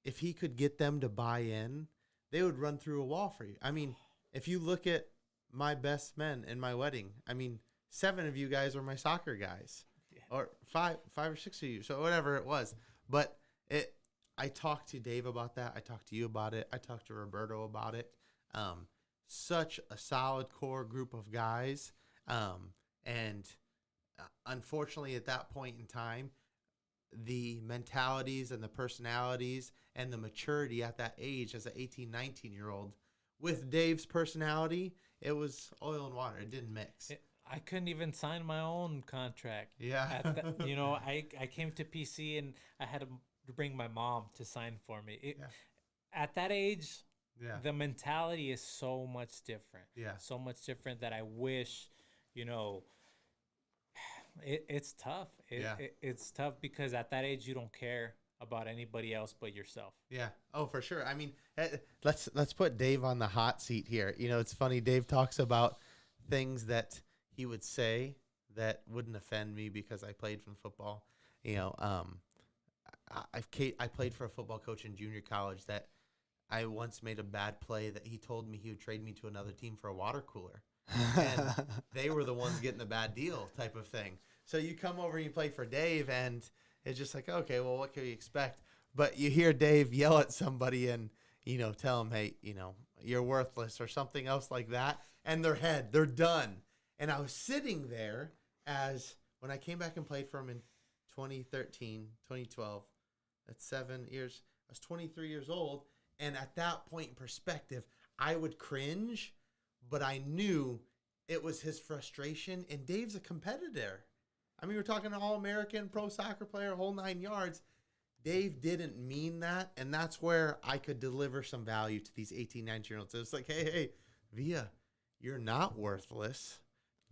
if he could get them to buy in, they would run through a wall for you. I mean, if you look at my best men in my wedding, I mean, 7 of you guys were my soccer guys, or five or six of you. So whatever it was, but I talked to Dave about that. I talked to you about it. I talked to Roberto about it. Such a solid core group of guys. And unfortunately, at that point in time, the mentalities and the personalities and the maturity at that age as an 18, 19-year-old with Dave's personality, it was oil and water. It didn't mix. I couldn't even sign my own contract. Yeah. I came to PC and I had to bring my mom to sign for me. At that age, the mentality is so much different. Yeah. So much different that I wish, it's tough. It's tough because at that age, you don't care about anybody else but yourself. Yeah. Oh, for sure. I mean, let's put Dave on the hot seat here. It's funny. Dave talks about things that he would say that wouldn't offend me because I played from football. I played for a football coach in junior college that I once made a bad play that he told me he would trade me to another team for a water cooler. And they were the ones getting a bad deal type of thing. So you come over and you play for Dave and it's just like, okay, well, what can we expect? But you hear Dave yell at somebody and, tell them, hey, you're worthless or something else like that. And they're done. And I was sitting there as when I came back and played for him in 2013, 2012, that's 7 years. I was 23 years old. And at that point in perspective, I would cringe, but I knew it was his frustration. And Dave's a competitor. I mean, we're talking an All-American pro soccer player, whole 9 yards. Dave didn't mean that. And that's where I could deliver some value to these 18, 19-year-olds. It's like, hey, Villa, you're not worthless.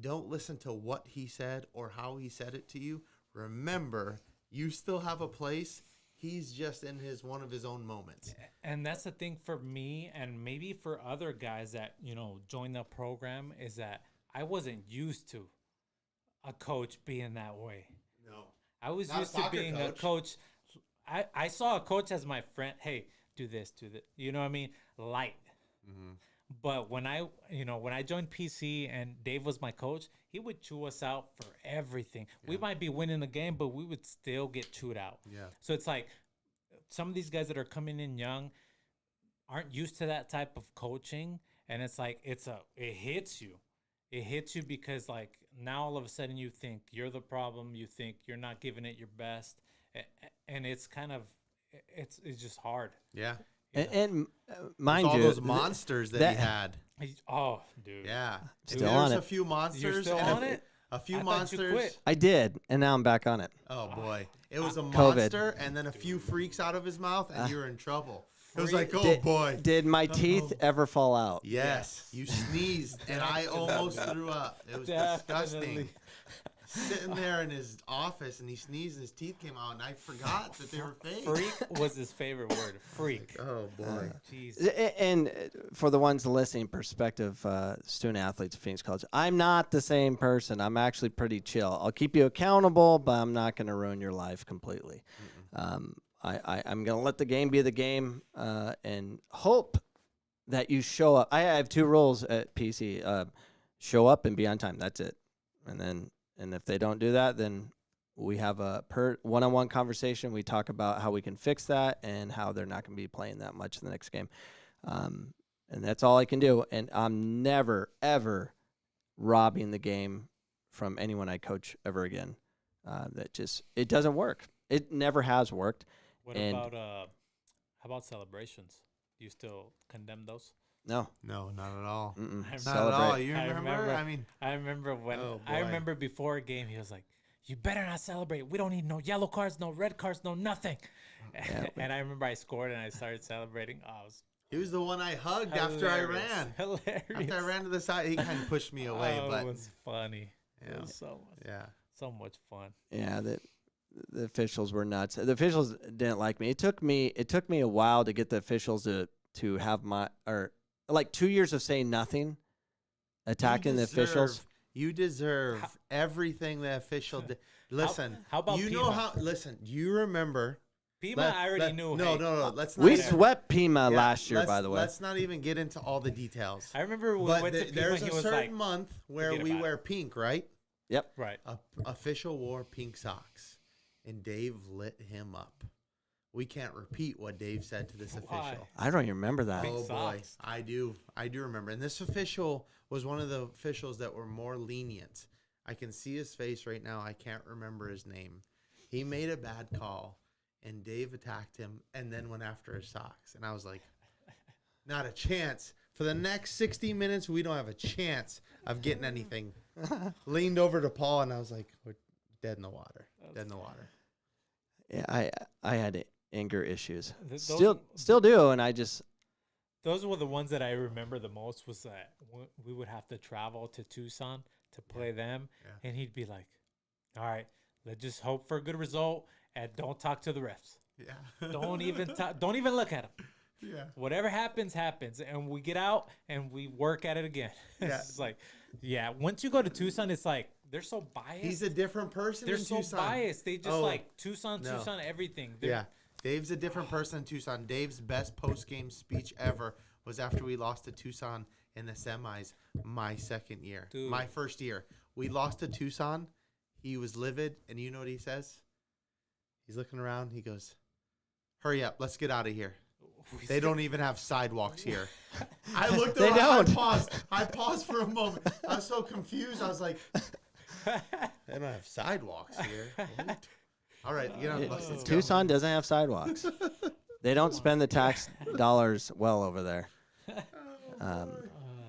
Don't listen to what he said or how he said it to you. Remember, you still have a place. He's just in one of his own moments. And that's the thing for me and maybe for other guys that, join the program is that I wasn't used to a coach being that way. No. I was Not used to being a coach. I saw a coach as my friend. Hey, do this, do that. You know what I mean? Light. Mm-hmm. But when I joined PC and Dave was my coach, he would chew us out for everything. Yeah. We might be winning the game, but we would still get chewed out. Yeah. So it's like some of these guys that are coming in young aren't used to that type of coaching, and it's like it hits you. It hits you because like now all of a sudden you think you're the problem. You think you're not giving it your best, and it's kind of it's just hard. Yeah. And mind all you, those monsters that he had. Oh, dude. Yeah. Still on it. A few monsters. You're still on it? A few I monsters. thought you quit. I did, and now I'm back on it. Oh boy, it was a COVID. monster, and then a few freaks out of his mouth, and you're in trouble. It was like, oh Did- boy. Did my teeth ever fall out? Yes, you sneezed, and I almost threw up. It was disgusting. Definitely. Sitting there in his office, and he sneezed, and his teeth came out, and I forgot that they were fake. Freak was his favorite word. Freak. Oh boy. Jeez. And for the ones listening, perspective student athletes at Phoenix College, I'm not the same person. I'm actually pretty chill. I'll keep you accountable, but I'm not going to ruin your life completely. I'm going to let the game be the game and hope that you show up. I have 2 rules at PC. Show up and be on time. That's it. And if they don't do that, then we have a one-on-one conversation. We talk about how we can fix that and how they're not going to be playing that much in the next game. And that's all I can do. And I'm never, ever robbing the game from anyone I coach ever again. It doesn't work. It never has worked. What about how about celebrations? Do you still condemn those? No, not at all. Not Not at all. You remember? I remember when Oh, I boy. remember before a game, he was like, "You better not celebrate. We don't need no yellow cards, no red cards, no nothing." Yeah, and I remember I scored and I started celebrating. Oh, I was He was the one I hugged after I Hilarious. ran. Hilarious. After I ran to the side, he kind of pushed me away. Oh, but it was funny. It Yeah. was yeah, so much fun. Yeah, the officials were nuts. The officials didn't like me. It took me a while to get the officials to have like 2 years of saying nothing, attacking the officials. You deserve everything the official did. Listen, how about you know Pima? how? Listen, you remember? Pima, I already knew. No, hey, no. Let's not. We even- swept Pima yeah, last year, let's- by the way. Let's not even get into all the details. I remember we But went to Pima. there's He a was certain like, month where forget we about wear it. pink, right? Yep. right. Official wore pink socks, and Dave lit him up. We can't repeat what Dave said to this Why? official. I don't even remember that. Pink Oh boy, socks. I do remember. And this official was one of the officials that were more lenient. I can see his face right now. I can't remember his name. He made a bad call, and Dave attacked him and then went after his socks. And I was like, not a chance. For the next 60 minutes, we don't have a chance of getting anything. Leaned over to Paul, and I was like, we're dead in the water. Dead in the water. Yeah, I had anger issues. Those- Still do, and I just Those were the ones that I remember the most. Was that we would have to travel to Tucson to play them, Yeah. and he'd be like, "All right, let's just hope for a good result, and don't talk to the refs. Yeah. Don't even don't even look at them. Yeah. Whatever happens, happens." And we get out and we work at it again. Yeah. It's like, yeah. Once you go to Tucson, it's like they're so biased. He's a different person they're in so Tucson. biased. They just Oh, like Tucson, no. Tucson, everything. They're- Yeah. Dave's a different person in Tucson. Dave's best post-game speech ever was after we lost to Tucson in the semis my second year. Dude. My first year. We lost to Tucson. He was livid, and you know what he says? He's looking around. He goes, "Hurry up. Let's get out of here. They don't even have sidewalks here." I looked They around. don't. I paused for a moment. I was so confused. I was like, they don't have sidewalks here. What? All right, get on the bus. Let's go. Tucson doesn't have sidewalks. They don't spend the tax dollars well over there.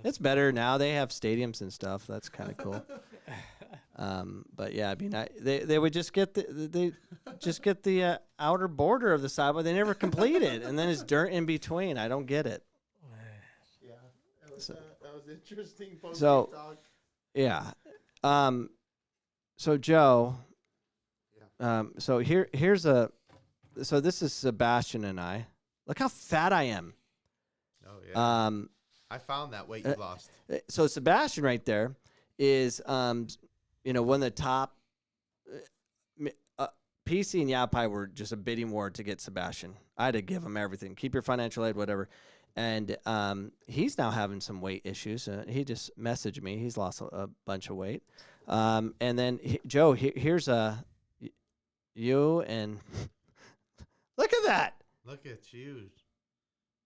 It's better now. They have stadiums and stuff. That's kind of cool. But yeah, I mean, they would just get the outer border of the sidewalk. They never complete it, and then it's dirt in between. I don't get it. Yeah, that was interesting. So- Talk. Yeah. So Joe. So so this is Sebastian and I. Look how fat I am. Oh yeah. I found that weight you lost. So Sebastian right there is, one of the top. PC and Yapai were just a bidding war to get Sebastian. I had to give him everything. Keep your financial aid, whatever. And he's now having some weight issues. He just messaged me. He's lost a bunch of weight. And then Joe, here's you and look at that. Look at you.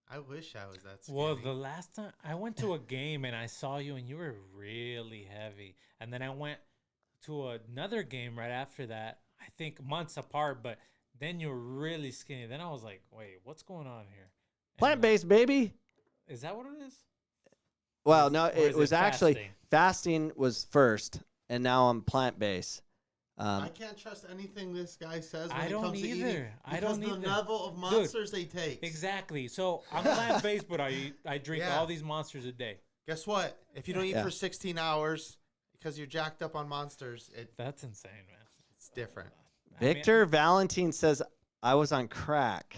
I wish I was that skinny. Well, the last time I went to a game and I saw you and you were really heavy. And then I went to another game right after that, I think months apart, but then you were really skinny. Then I was like, wait, what's going on here? And Plant-based, baby. Is that what it is? Well, no, Or it is was it actually fasting was first, and now I'm plant-based. I can't trust anything this guy says when I it don't comes to eating. either. I Because don't the either. level of Dude, monsters they take. Exactly. So I'm plant-based, but I drink Yeah. all these monsters a day. Guess what? If you don't eat Yeah. for 16 hours because you're jacked up on monsters, That's insane, man. it's different. I mean, Victor Valentine says I was on crack.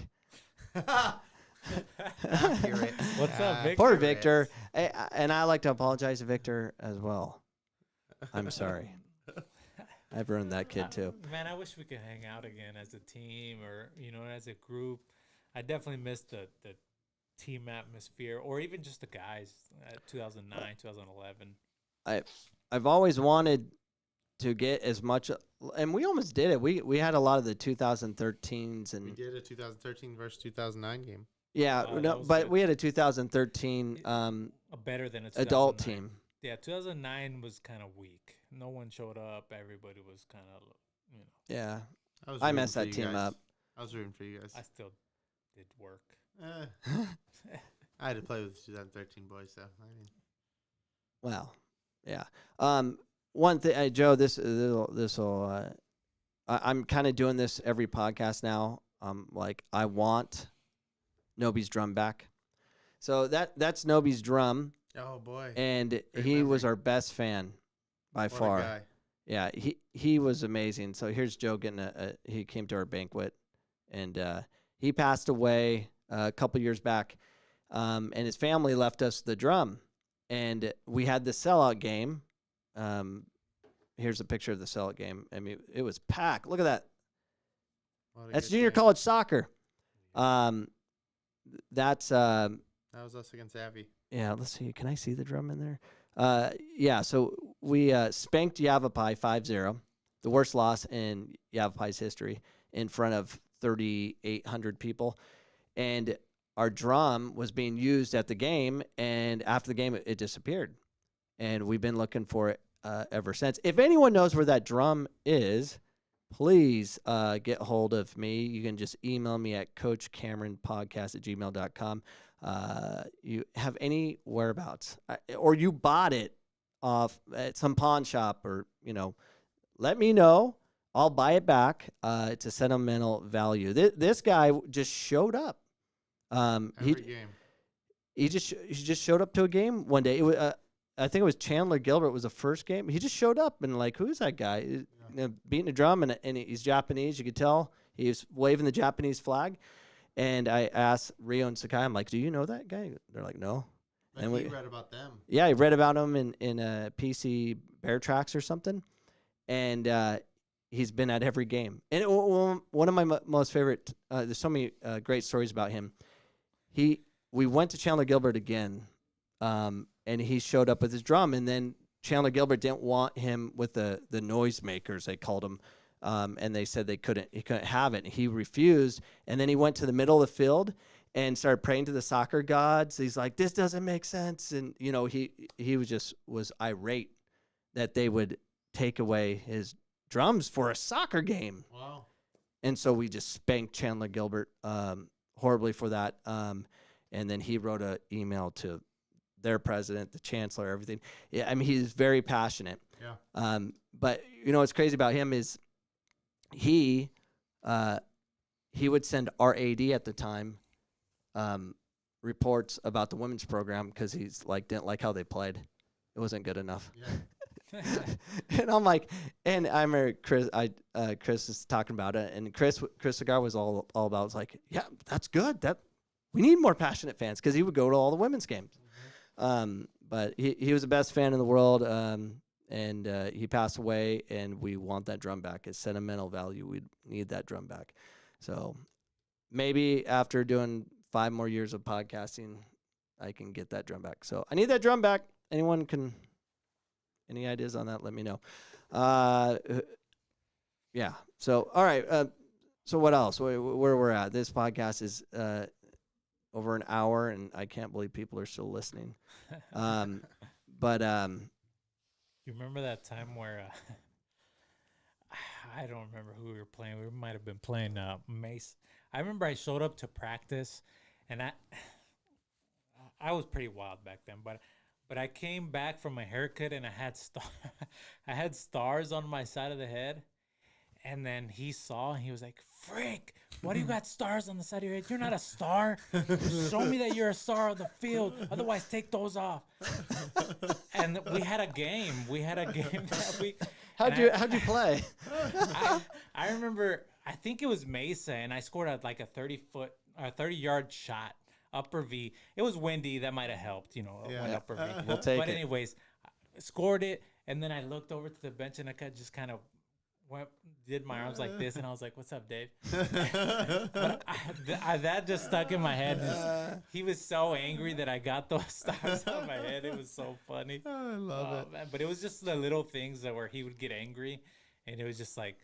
Accurate. What's up, Victor? Poor Accurate. Victor. And I like to apologize to Victor as well. I'm sorry. I've ruined that kid too. Man, I wish we could hang out again as a team or, as a group. I definitely missed the team atmosphere or even just the guys at 2009, 2011. I've always wanted to get as much, and we almost did it. We had a lot of the 2013s and We did a 2013 versus 2009 game. yeah, that no, was but good. we had a 2013 Better than a adult 2009. team. Yeah, 2009 was kind of weak. No one showed up. Everybody was kind of, Yeah, was I rooting messed for that you team guys. up. I was rooting for you guys. I still did work. I had to play with the 2013 boys, so I mean, Well, yeah. One thing, Joe, this'll. I'm kind of doing this every podcast now. Like I want Noby's drum back. So that's Nobi's drum, Oh boy. and Great he was memory. our best fan by What a far. guy. Yeah, he was amazing. So here's Joe getting he came to our banquet, and he passed away a couple years back, and his family left us the drum, and we had the sellout game. Here's a picture of the sellout game. I mean, it was packed. Look at that. What a That's good junior game. college soccer. That's That was us against Abby. yeah. Let's see. Can I see the drum in there? Yeah. So we spanked Yavapai 5-0, the worst loss in Yavapai's history, in front of 3,800 people, and our drum was being used at the game. And after the game, it disappeared, and we've been looking for it ever since. If anyone knows where that drum is, please get hold of me. You can just email me at coachcameronpodcast@gmail.com. You have any whereabouts, or you bought it off at some pawn shop, or, let me know. I'll buy it back. It's a sentimental value. This guy just showed up. Every game. He just showed up to a game one day. It was, I think it was Chandler Gilbert was the first game. He just showed up and like, who's that guy? Beating a drum, and he's Japanese. You could tell he was waving the Japanese flag. And I asked Rio and Sakai, I'm like, do you know that guy? They're like, no. But And we we read about them. Yeah, I read about him in a PC Bear Tracks or something, and he's been at every game. And one of my most favorite, there's so many great stories about him. We went to Chandler Gilbert again, and he showed up with his drum, and then Chandler Gilbert didn't want him with the noisemakers, they called him, and they said he couldn't have it. He refused, and then he went to the middle of the field and started praying to the soccer gods. He's like, this doesn't make sense. And, he was irate that they would take away his drums for a soccer game. Wow. And so we just spanked Chandler Gilbert horribly for that. And then he wrote an email to their president, the chancellor, everything. Yeah, I mean, he's very passionate. Yeah. But, what's crazy about him is he would send our AD at the time reports about the women's program because he's like didn't like how they played. It wasn't good enough. Yeah. And I'm like, and I remember Chris. Chris is talking about it, and Chris Cigar was all about. It was like, yeah, that's good. That we need more passionate fans because he would go to all the women's games. But he was the best fan in the world. And he passed away, and we want that drum back. It's sentimental value. We need that drum back. So maybe after doing 5 more years of podcasting, I can get that drum back. So I need that drum back. Anyone can, any ideas on that? Let me know. Yeah. So, all right. So what else? Where we're at? This podcast is over an hour, and I can't believe people are still listening. But you remember that time where I don't remember who we were playing. We might have been playing Mace. I remember I showed up to practice, and I was pretty wild back then. But I came back from a haircut, and I had stars on my side of the head. And then he saw, and he was like, Frank, why do you got stars on the side of your head? You're not a star. Show me that you're a star on the field. Otherwise, take those off. And we had a game. That week. How'd you play? I remember, I think it was Mesa, and I scored like a 30-yard shot, upper V. It was windy. That might have helped, went upper V. We'll take but it. anyways, I scored it, and then I looked over to the bench, and I just kind of did my arms like this, and I was like, "What's up, Dave?" But that just stuck in my head. He was so angry that I got those stars on my head. It was so funny. I love it. Man. But it was just the little things where he would get angry, and it was just like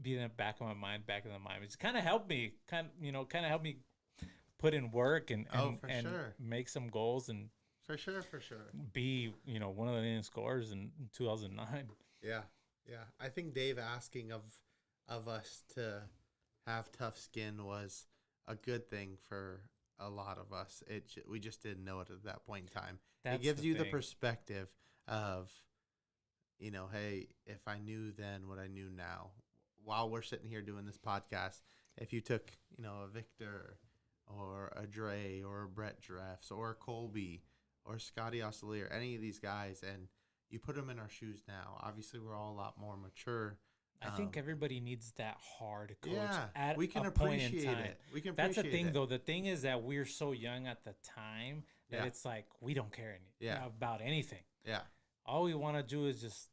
be in the back of my mind, It kind of helped me, help me put in work and sure. make some goals and For sure. be one of the leading scorers in 2009. Yeah. Yeah, I think Dave asking of us to have tough skin was a good thing for a lot of us. We just didn't know it at that point in time. It gives you the perspective of, hey, if I knew then what I knew now, while we're sitting here doing this podcast, if you took, a Victor or a Dre or a Brett Dreffs or a Colby or Scotty Oscilier, any of these guys, and you put them in our shoes now. Obviously, we're all a lot more mature. I think everybody needs that hard coach Yeah, at we can a point in appreciate time. it. We can That's the appreciate thing, it. though. The thing is that we're so young at the time that Yeah. it's like we don't care Yeah. about anything. Yeah, All we want to do is just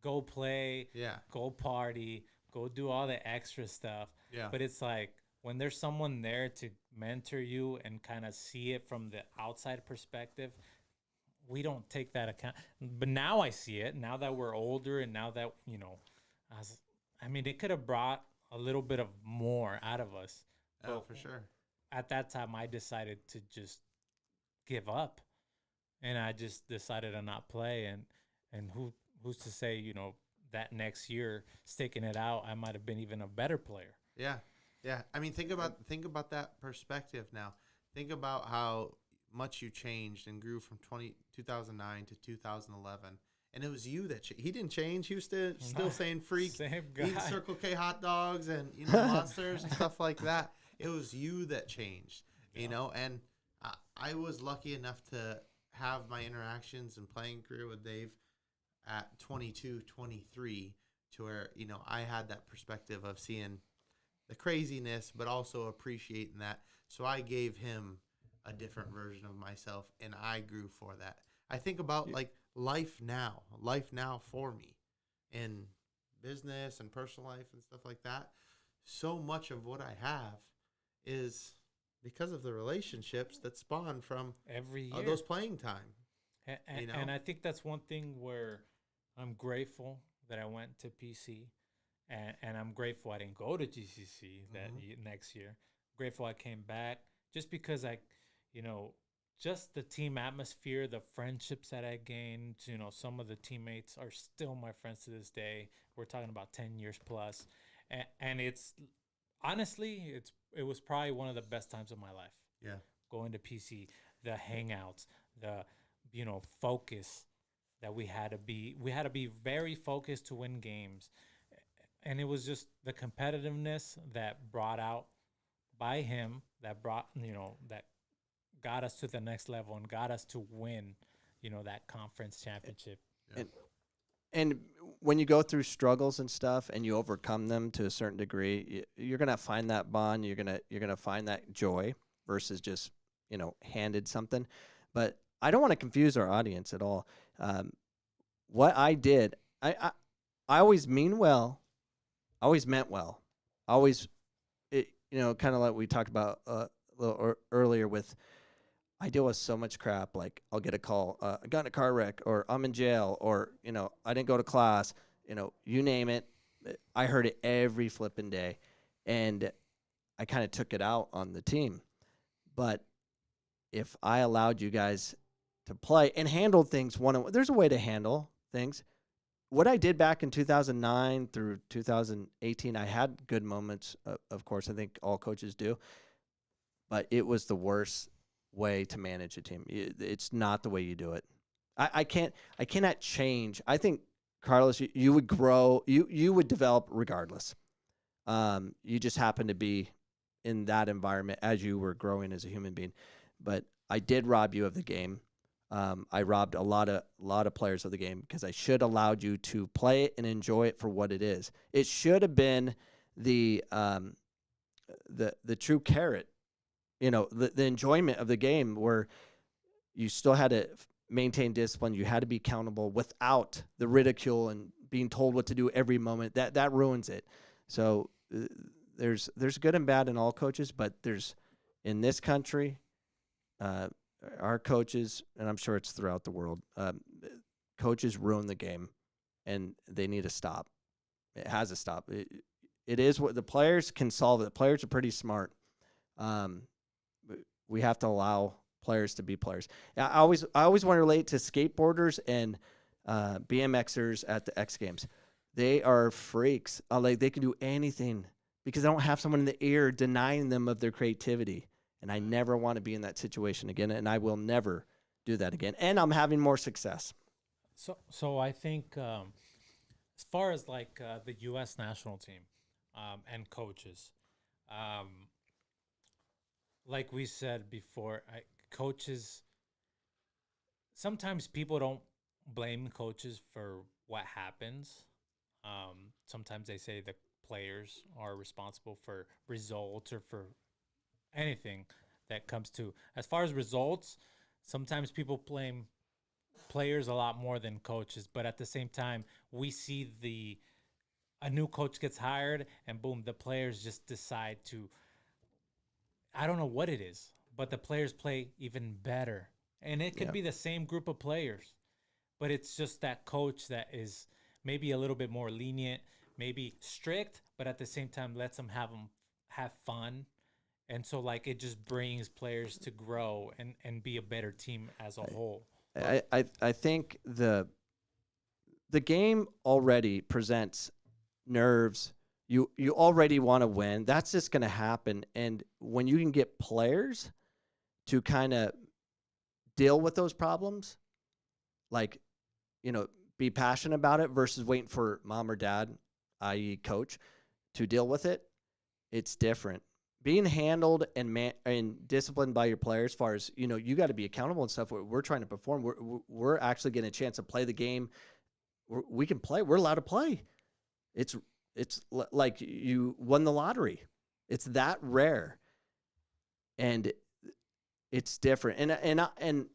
go play, yeah, go party, go do all the extra stuff. yeah. But it's like when there's someone there to mentor you and kind of see it from the outside perspective, we don't take that account. But now I see it. Now that we're older and now that, I mean, it could have brought a little bit of more out of us. Oh, But for sure. at that time, I decided to just give up. And I just decided to not play. And who's to say, that next year, sticking it out, I might have been even a better player. Yeah, yeah. I mean, think about that perspective now. Think about how much you changed and grew from 2009 to 2011, and it was you that he didn't change. He was still saying freak, Same eating guy. Circle K hot dogs and monsters and stuff like that. It was you that changed, And I was lucky enough to have my interactions and playing career with Dave at 22, 23, to where, I had that perspective of seeing the craziness, but also appreciating that. So I gave him a different version of myself, and I grew for that. I think about like life now for me in business and personal life and stuff like that. So much of what I have is because of the relationships that spawn from Every year. those playing time. And I think that's one thing where I'm grateful that I went to PC, and I'm grateful I didn't go to GCC that next year. Grateful I came back just because just the team atmosphere, the friendships that I gained. Some of the teammates are still my friends to this day. We're talking about 10 years plus, and it's honestly it was probably one of the best times of my life. Yeah. Going to PC, the hangouts, the focus that we had to be very focused to win games. And it was just the competitiveness that brought out by him that that got us to the next level and got us to win, that conference championship. And when you go through struggles and stuff and you overcome them to a certain degree, you're gonna find that bond. You're gonna find that joy versus just handed something. But I don't want to confuse our audience at all. What I did, I always mean well, always meant well, always, kind of like we talked about a little earlier with. I deal with so much crap. Like I'll get a call, I got in a car wreck, or I'm in jail, or I didn't go to class. You name it. I heard it every flipping day, and I kind of took it out on the team. But if I allowed you guys to play and handle things one-on-one, there's a way to handle things. What I did back in 2009 through 2018, I had good moments. Of course, I think all coaches do, but it was the worst way to manage a team. It's not the way you do it. I cannot change. I think, Carlos, you would grow, you would develop regardless. You just happen to be in that environment as you were growing as a human being. But I did rob you of the game. I robbed a lot of players of the game because I should allowed you to play it and enjoy it for what it is. It should have been the true carrot, the enjoyment of the game where you still had to maintain discipline. You had to be accountable without the ridicule and being told what to do every moment. That ruins it. So there's good and bad in all coaches, but there's in this country. Our coaches, and I'm sure it's throughout the world, coaches ruin the game, and they need to stop. It has to stop. It is what the players can solve it. The players are pretty smart. We have to allow players to be players. I always want to relate to skateboarders and BMXers at the X Games. They are freaks. Like they can do anything because they don't have someone in the ear denying them of their creativity. And I never want to be in that situation again, and I will never do that again. And I'm having more success. So I think as far as like the U.S. national team and coaches, like we said before, coaches, sometimes people don't blame coaches for what happens. Sometimes they say the players are responsible for results or for anything that comes to. As far as results, sometimes people blame players a lot more than coaches, but at the same time, we see a new coach gets hired and boom, the players just decide to, I don't know what it is, but the players play even better. And it could Yeah. be the same group of players, but it's just that coach that is maybe a little bit more lenient, maybe strict, but at the same time lets them have fun. And so like it just brings players to grow and be a better team as a whole. I think the game already presents nerves. You already want to win. That's just going to happen. And when you can get players to kind of deal with those problems, like, be passionate about it versus waiting for mom or dad, i.e. coach, to deal with it, it's different. Being handled and disciplined by your players, as far as, you got to be accountable and stuff. We're trying to perform. We're actually getting a chance to play the game. We can play. We're allowed to play. It's like you won the lottery. It's that rare, and it's different. And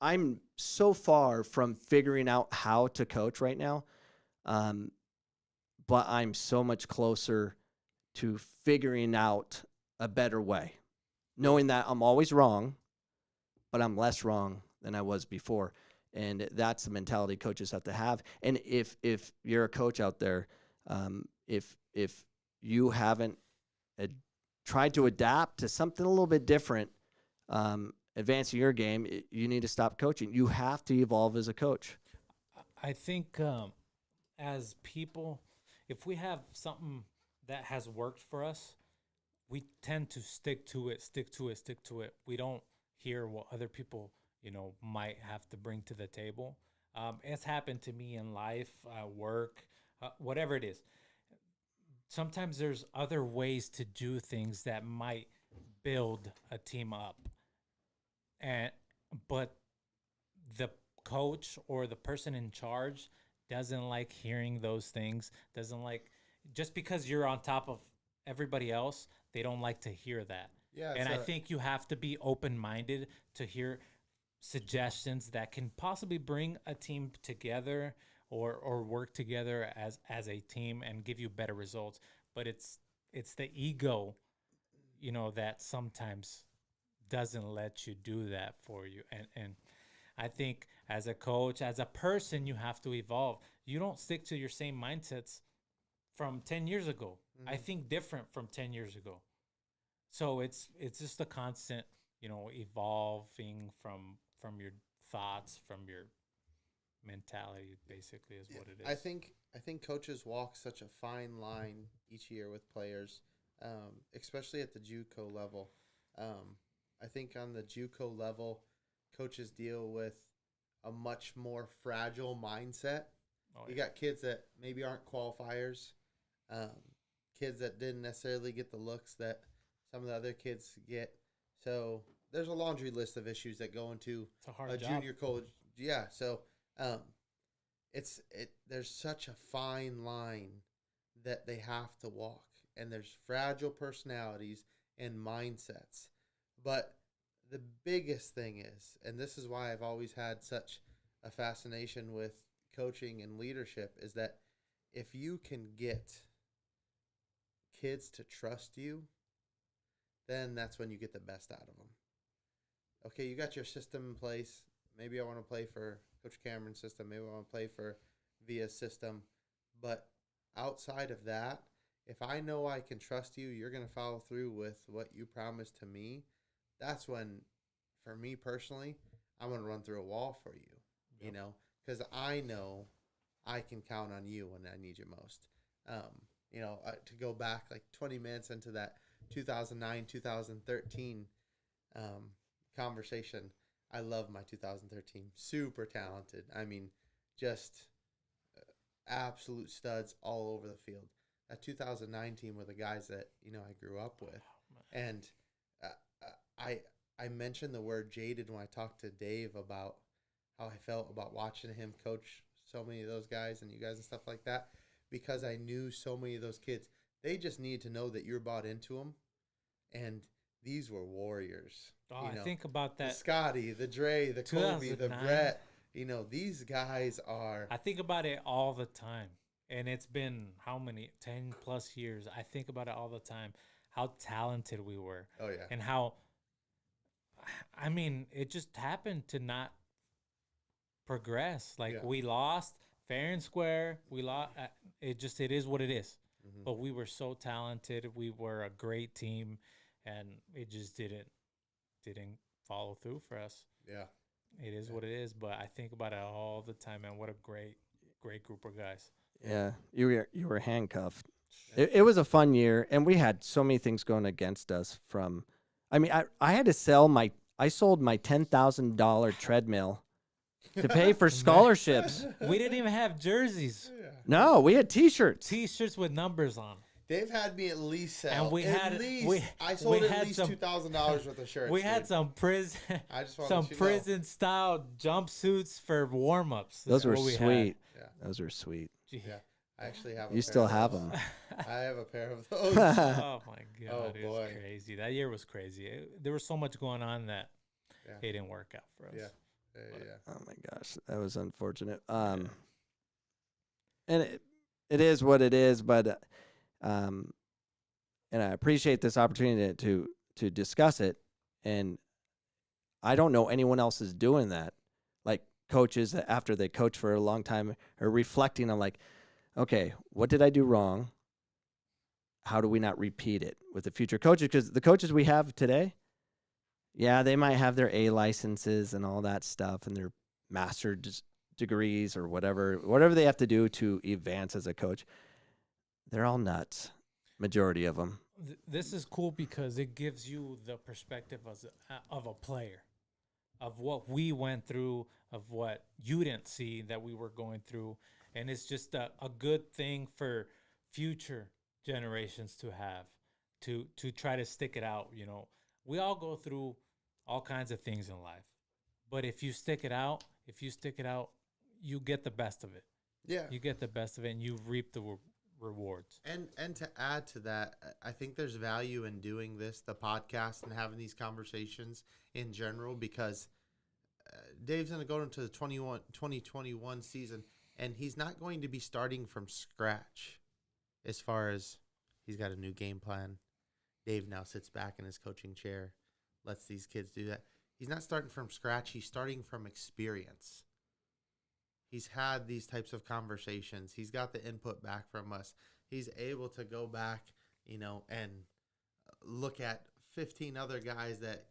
I'm so far from figuring out how to coach right now, but I'm so much closer to figuring out a better way, knowing that I'm always wrong, but I'm less wrong than I was before. And that's the mentality coaches have to have. And if you're a coach out there, if you haven't tried to adapt to something a little bit different, advancing your game, you need to stop coaching. You have to evolve as a coach. I think as people, if we have something that has worked for us, we tend to stick to it. We don't hear what other people, might have to bring to the table. It's happened to me in life, work, whatever it is. Sometimes there's other ways to do things that might build a team up. But the coach or the person in charge doesn't like hearing those things, doesn't like, just because you're on top of everybody else, they don't like to hear that. Yeah, and I think you have to be open-minded to hear suggestions that can possibly bring a team together or work together as a team and give you better results. But it's the ego, that sometimes doesn't let you do that for you. And I think as a coach, as a person, you have to evolve. You don't stick to your same mindsets from 10 years ago. I think different from 10 years ago. So it's just a constant, evolving from your thoughts, from your mentality, basically, is what it is. I think coaches walk such a fine line each year with players, especially at the JUCO level. I think on the JUCO level, coaches deal with a much more fragile mindset. You got kids that maybe aren't qualifiers, kids that didn't necessarily get the looks that some of the other kids get. So there's a laundry list of issues that go into a junior college. Yeah, so there's such a fine line that they have to walk, and there's fragile personalities and mindsets. But the biggest thing is, and this is why I've always had such a fascination with coaching and leadership, is that if you can get kids to trust you, then that's when you get the best out of them. Okay, you got your system in place. Maybe I want to play for Coach Cameron's system. Maybe I want to play for Via's system. But outside of that, if I know I can trust you, you're going to follow through with what you promised to me. That's when, for me personally, I'm going to run through a wall for you, because I know I can count on you when I need you most. To go back like 20 minutes into that 2009, 2013 conversation, I love my 2013. Super talented. I mean, just absolute studs all over the field. That 2009 team were the guys that, I grew up with. And I mentioned the word jaded when I talked to Dave about how I felt about watching him coach so many of those guys and you guys and stuff like that, because I knew so many of those kids. They just need to know that you're bought into them, and these were warriors. Oh, you I know, think about the that. Scotty, the Dre, the Kobe, the 2009. Brett. You know, these guys are. I think about it all the time. And it's been how many? 10 plus years. I think about it all the time. How talented we were. Oh yeah. And how, I mean, it just happened to not progress. Like, Yeah. we lost fair and square. We lost. It is what it is. Mhm. But we were so talented. We were a great team. And it just didn't follow through for us. Yeah. It is what it is, but I think about it all the time, man. What a great group of guys. Yeah, you were handcuffed. It was a fun year, and we had so many things going against us. I mean, I had to I sold my $10,000 treadmill to pay for scholarships. We didn't even have jerseys. No, we had T-shirts. T-shirts with numbers on. Dave had me at least sell. And we at had- least, we- I sold we at had least some- $2,000 worth of shirts. We had dude. some prison, I just wanna some let you know. prison style jumpsuits for warm-ups. Those That's were what we had. sweet. Yeah. Those were sweet. Gee. Yeah, I actually have. You still have them. I have a pair of those. Oh my god, Oh, it was boy. crazy. That year was crazy. There was so much going on that Yeah. it didn't work out for us. Yeah. Yeah. Oh my gosh, that was unfortunate. And it is what it is, but and I appreciate this opportunity to discuss it. And I don't know anyone else is doing that. Like coaches that after they coach for a long time are reflecting on like, okay, what did I do wrong? How do we not repeat it with the future coaches? Because the coaches we have today, yeah, they might have their A licenses and all that stuff and their master's degrees or whatever they have to do to advance as a coach. They're all nuts, majority of them. This is cool because it gives you the perspective of a player, of what we went through, of what you didn't see that we were going through. And it's just a good thing for future generations to have, to try to stick it out. You know, we all go through all kinds of things in life, but if you stick it out, you get the best of it. Yeah. You get the best of it and you reap the rewards. And to add to that, I think there's value in doing this, the podcast, and having these conversations in general, because Dave's going to go into the 2021 season, and he's not going to be starting from scratch as far as he's got a new game plan. Dave now sits back in his coaching chair, lets these kids do that. He's not starting from scratch. He's starting from experience. He's had these types of conversations. He's got the input back from us. He's able to go back, and look at 15 other guys that,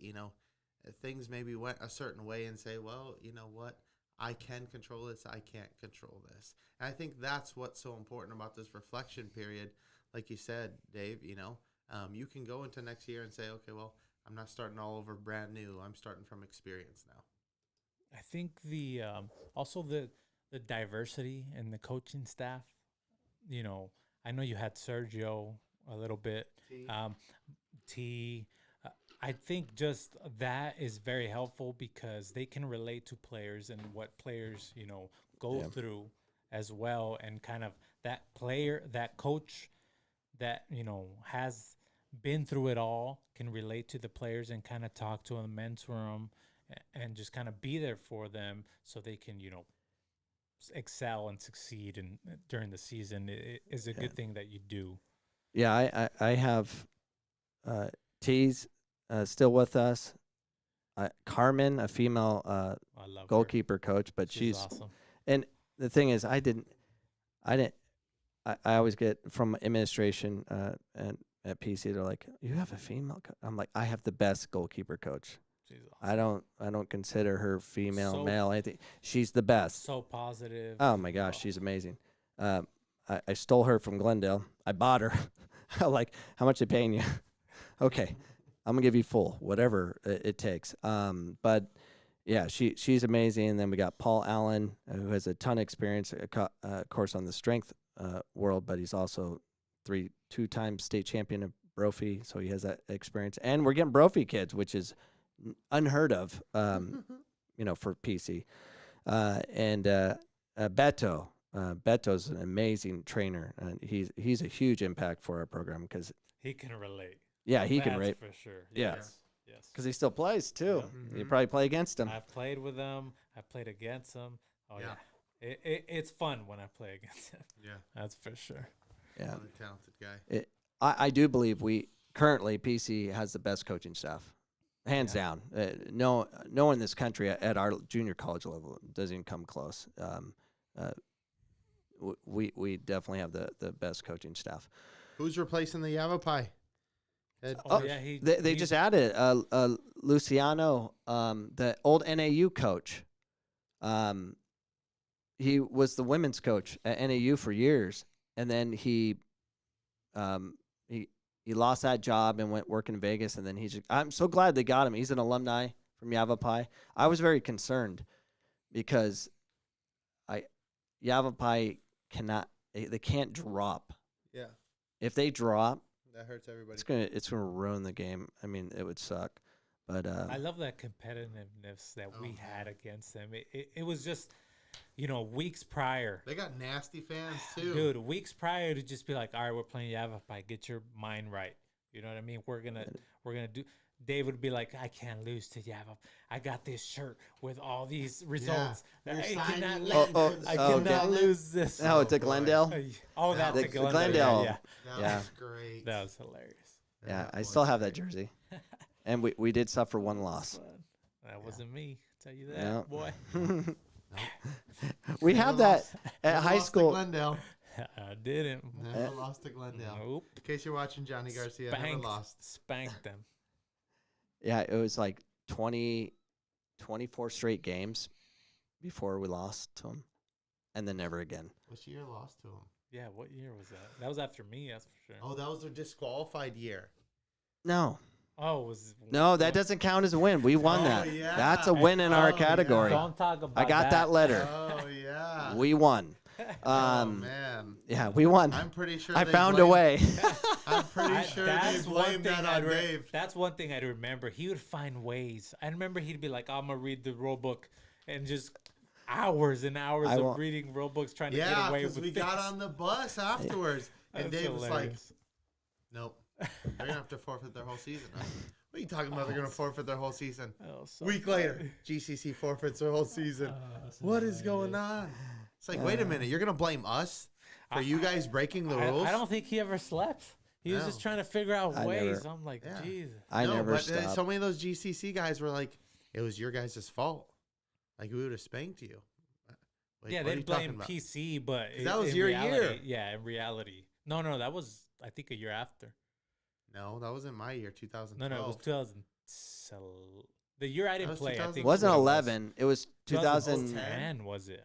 things maybe went a certain way and say, well, you know what? I can control this. I can't control this. And I think that's what's so important about this reflection period. Like you said, Dave, you can go into next year and say, okay, well, I'm not starting all over brand new. I'm starting from experience now. I think also the diversity in the coaching staff. I know you had Sergio a little bit. T. I think just that is very helpful because they can relate to players and what players, go through as well. And kind of that coach that, has been through it all can relate to the players and kind of talk to them, mentor them, and just kind of be there for them so they can, excel and succeed during the season. It is a good thing that you do. Yeah, I have T's still with us. Carmen, a female I love goalkeeper coach, but she's awesome. And the thing is, I always get from administration and at PC, they're like, "You have a female coach?" I'm like, "I have the best goalkeeper coach." She's awesome. I don't consider her female, So- male, anything. She's the best. So positive. Oh my gosh, she's amazing. I stole her from Glendale. I bought her. Like, how much they paying you? Okay, I'm gonna give you full, whatever it takes. But yeah, she's amazing. And then we got Paul Allen, who has a ton of experience, of course, on the strength world, but he's also two-time state champion of Brophy, so he has that experience. And we're getting Brophy kids, which is unheard of, for PC. And Beto. Beto's an amazing trainer, and he's a huge impact for our program because He can relate. he can That's rate. for sure. Yeah. Yes. Yes. Because he still plays too. You probably play against him. I've played with him. I played against him. Oh Yeah. yeah. It's fun when I play against him. Yeah. That's for sure. Yeah, Another talented guy. I do believe we currently PC has the best coaching staff, hands down. No one in this country at our junior college level doesn't even come close. We definitely have the best coaching staff. Who's replacing the Yavapai? Oh, yeah. They just added Luciano, the old NAU coach. He was the women's coach at NAU for years, and then he lost that job and went work in Vegas. And then I'm so glad they got him. He's an alumni from Yavapai. I was very concerned because Yavapai they can't drop. Yeah. If they drop, That hurts everybody. it's gonna ruin the game. I mean, it would suck. But I love that competitiveness that we had against them. It was just, weeks prior. They got nasty fans too. Dude, weeks prior to just be like, all right, we're playing Yavapai. Get your mind right. You know what I mean? We're gonna do. Dave would be like, I can't lose to Yavapai. I got this shirt with all these results. You're I signing cannot, legends. I cannot lose this. no, to Glendale. Oh, that's The a Glendale. Glendale. Yeah, That Yeah. was great. that was hilarious. Yeah, I was still have that great. jersey, and we did suffer one loss. That wasn't me. Tell you that, No. boy. We have that at Never high lost to school. Glendale. I didn't. Never lost to Glendale. Nope. In case you're watching Johnny Garcia, never lost. Spanked them. Yeah, it was like 24 straight games before we lost to them, and then never again. Which year lost to him? Yeah, what year was that? That was after me, that's for sure. Oh, that was their disqualified year. No, Oh, it was no, that doesn't count as a win. We won Oh, that. yeah. That's a win in our Oh, category. yeah. Don't talk about I got that letter. Oh yeah. We won. Oh man. Yeah, we won. I'm pretty sure I they found a blamed- way. I'm pretty sure they that's one blamed thing that I'd on Dave. That's one thing I'd remember. He would find ways. I remember he'd be like, I'm gonna read the rule book, and just hours and hours I of won't- reading rule books trying to get Yeah, away because with we things. got on the bus afterwards, and That's Dave was like, hilarious. "Nope, they're gonna have to forfeit their whole season." What are you talking about? They're gonna forfeit their whole season. Oh, so Week later, GCC forfeits their whole season. What is going on? It's like, wait a minute, you're gonna blame us for you guys breaking the rules? I don't think he ever slept. He was No. just trying to figure out I ways. never- I'm like, Yeah. Jesus. I No, never but stopped. so many of those GCC guys were like, "It was your guys' fault. Like we would have spanked you." Like, Yeah, what are they you talking blame about? PC, but that was in your reality, year. Yeah, in reality. No, that was I think a year after. No, that wasn't my year, 2012. No, it was 2000. The year I didn't was play, I 2000. think It wasn't what 11. It was 2010. 2010 was it?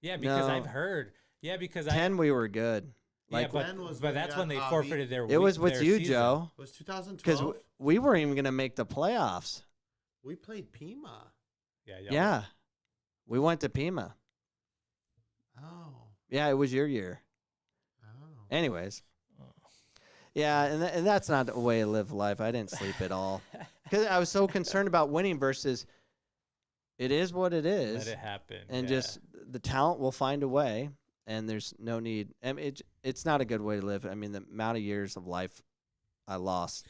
Yeah, because No. I've heard. Yeah, because We were good. Yeah, Like, but, 10 was but when that's we when got they Javi. forfeited their. it was with their you, season. Joe, It was because 2012. we weren't even going to make the playoffs. We played Pima. Yeah, Yeah. We went to Pima. Oh. Yeah, it was your year. Oh. Anyways. Yeah, and that's not a way to live life. I didn't sleep at all because I was so concerned about winning versus it is what it is. Let it happen. And yeah. just the talent will find a way, and there's no need. I mean, it's not a good way to live. I mean, the amount of years of life I lost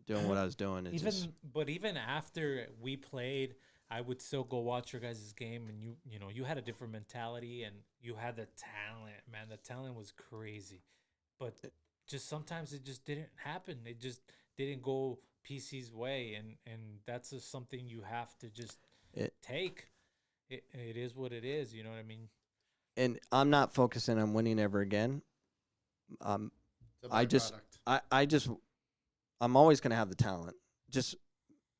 doing what I was doing. It's just, But even after we played, I would still go watch your guys' game, and you had a different mentality, and you had the talent, man. The talent was crazy, but just sometimes it just didn't happen. It just didn't go PC's way, and that's just something you have to just take. It is what it is. You know what I mean? and I'm not focusing on winning ever again. It's a I just, byproduct. I'm always going to have the talent, just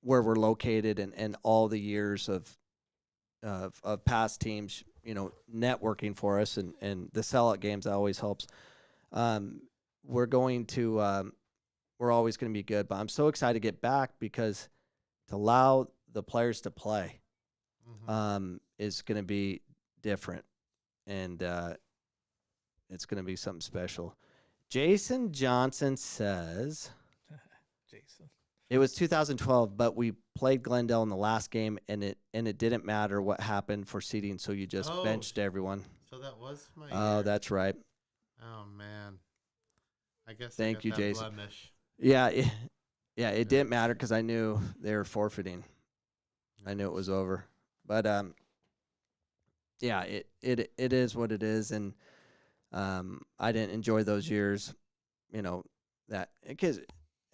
where we're located and all the years of past teams, networking for us and the sellout games always helps. We're always going to be good, but I'm so excited to get back because to allow the players to play is going to be different, and it's going to be something special. Jason Johnson says Jason. it was 2012, but we played Glendale in the last game, and it didn't matter what happened for seeding, so you just Oh, benched everyone. So that was my Oh, year. that's right. Oh man. I guess Thank I got you, that Jason. blemish. Yeah, it didn't matter because I knew they were forfeiting. I knew it was over, but yeah, it is what it is, and I didn't enjoy those years, that because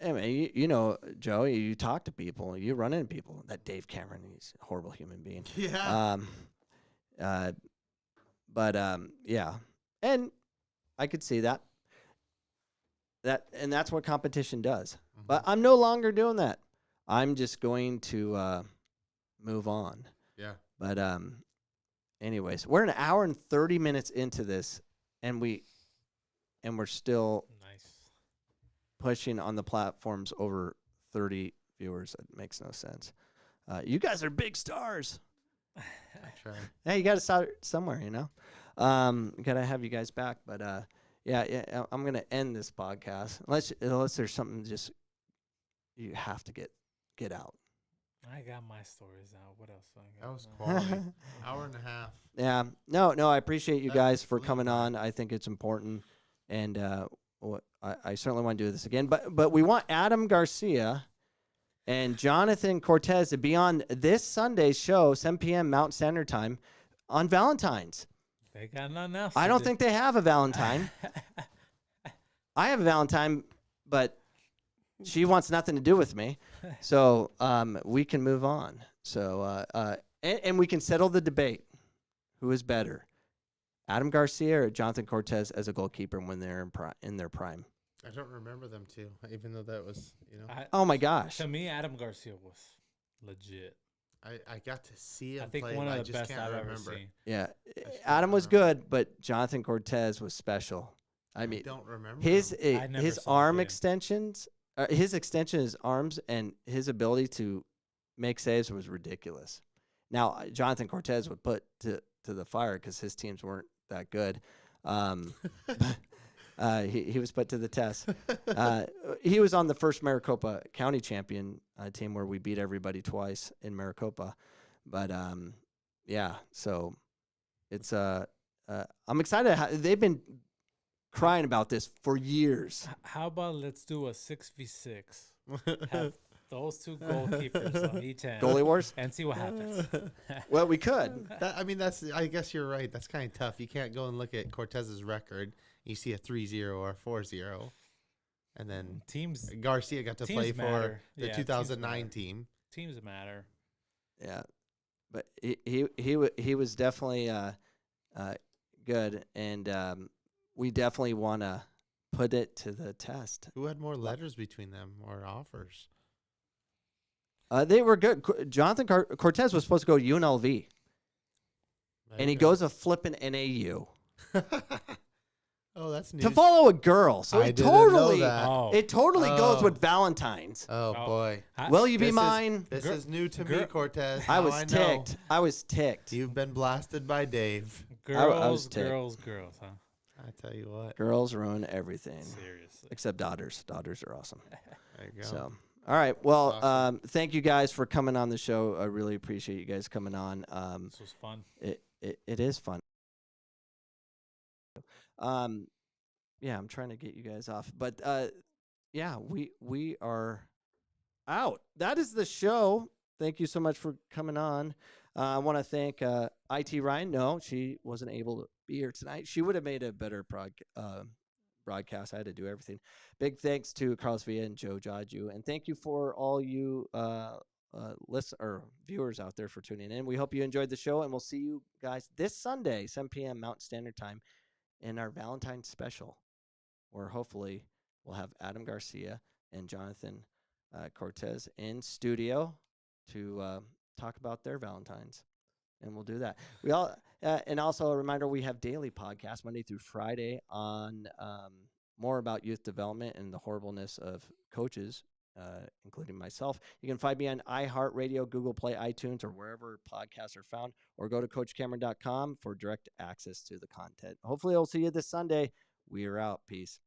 I mean you know Joe, you talk to people, you run into people. That Dave Cameron, he's a horrible human being. Yeah. Yeah, and I could see that. And that's what competition does. But I'm no longer doing that. I'm just going to move on. Yeah. But anyways, we're an hour and 30 minutes into this, and we're still Nice. pushing on the platforms over 30 viewers. That makes no sense. You guys are big stars. I tried. Hey, you got to start somewhere, Got to have you guys back, but yeah, I'm gonna end this podcast unless there's something just you have to get out. I got my stories out. What else? I got? That was quality. Hour and a half. Yeah, no, I appreciate you That guys was for fleet, coming man. on. I think it's important, and I certainly want to do this again. But we want Adam Garcia and Jonathan Cortez to be on this Sunday's show, 7 p.m. Mountain Standard Time, on Valentine's. They got nothing else. I to don't do. think they have a Valentine. I have a Valentine, but she wants nothing to do with me. So we can move on. So and we can settle the debate. Who is better, Adam Garcia or Jonathan Cortez as a goalkeeper when they're in their prime? I don't remember them too, even though that was, Oh my gosh. To me, Adam Garcia was legit. I got to see him I think play. one but of I the just best can't I've remember. ever seen. Yeah, still Adam was remember. good, but Jonathan Cortez was special. I mean, don't remember his him. I never his saw arm him. extensions, his extension, his arms, and his ability to make saves was ridiculous. Now, Jonathan Cortez would put to the fire because his teams weren't that good. He was put to the test. He was on the first Maricopa County champion team where we beat everybody twice in Maricopa. But yeah, so it's I'm excited. They've been crying about this for years. How about let's do a 6v6? Have those two goalkeepers on each end. Goalie wars? And see what happens. Well, we could. I guess you're right. That's kind of tough. You can't go and look at Cortez's record. You see a 3-0 or a 4-0. And then Teams Garcia got to teams play matter. for the Yeah, teams 2009 matter. team. Teams matter. Yeah, but he was definitely good, and we definitely want to put it to the test. Who had more letters between them or offers? They were good. Jonathan Cortez was supposed to go to UNLV, There and he you go. goes to flipping NAU Oh, that's news. to follow a girl. So I it didn't know totally that. Oh. it totally goes Oh. with Valentine's. Oh, Oh. boy. Will you be This is- mine? This Gir- is new to me, gir- Cortez. I Now was know. ticked. I was ticked. You've been blasted by Dave. Girls, ticked. girls, huh? I tell you what. Girls ruin everything, Seriously. except daughters. Daughters are awesome. There you go. So, all right. Well, Awesome. thank you guys for coming on the show. I really appreciate you guys coming on. This was fun. It is fun. Yeah, I'm trying to get you guys off, but yeah, we are out. That is the show. Thank you so much for coming on. I want to thank IT Ryan. No, she wasn't able to be here tonight. She would have made a better broadcast. I had to do everything. Big thanks to Carlos Villa and Joe Jaju, and thank you for all you viewers out there for tuning in. We hope you enjoyed the show, and we'll see you guys this Sunday, 7 p.m. Mountain Standard Time, in our Valentine's special, where hopefully we'll have Adam Garcia and Jonathan Cortez in studio to talk about their Valentines, and we'll do that. We all and also a reminder: we have daily podcasts Monday through Friday on more about youth development and the horribleness of coaches, including myself. You can find me on iHeartRadio, Google Play, iTunes, or wherever podcasts are found, or go to CoachCameron.com for direct access to the content. Hopefully, I'll see you this Sunday. We are out. Peace.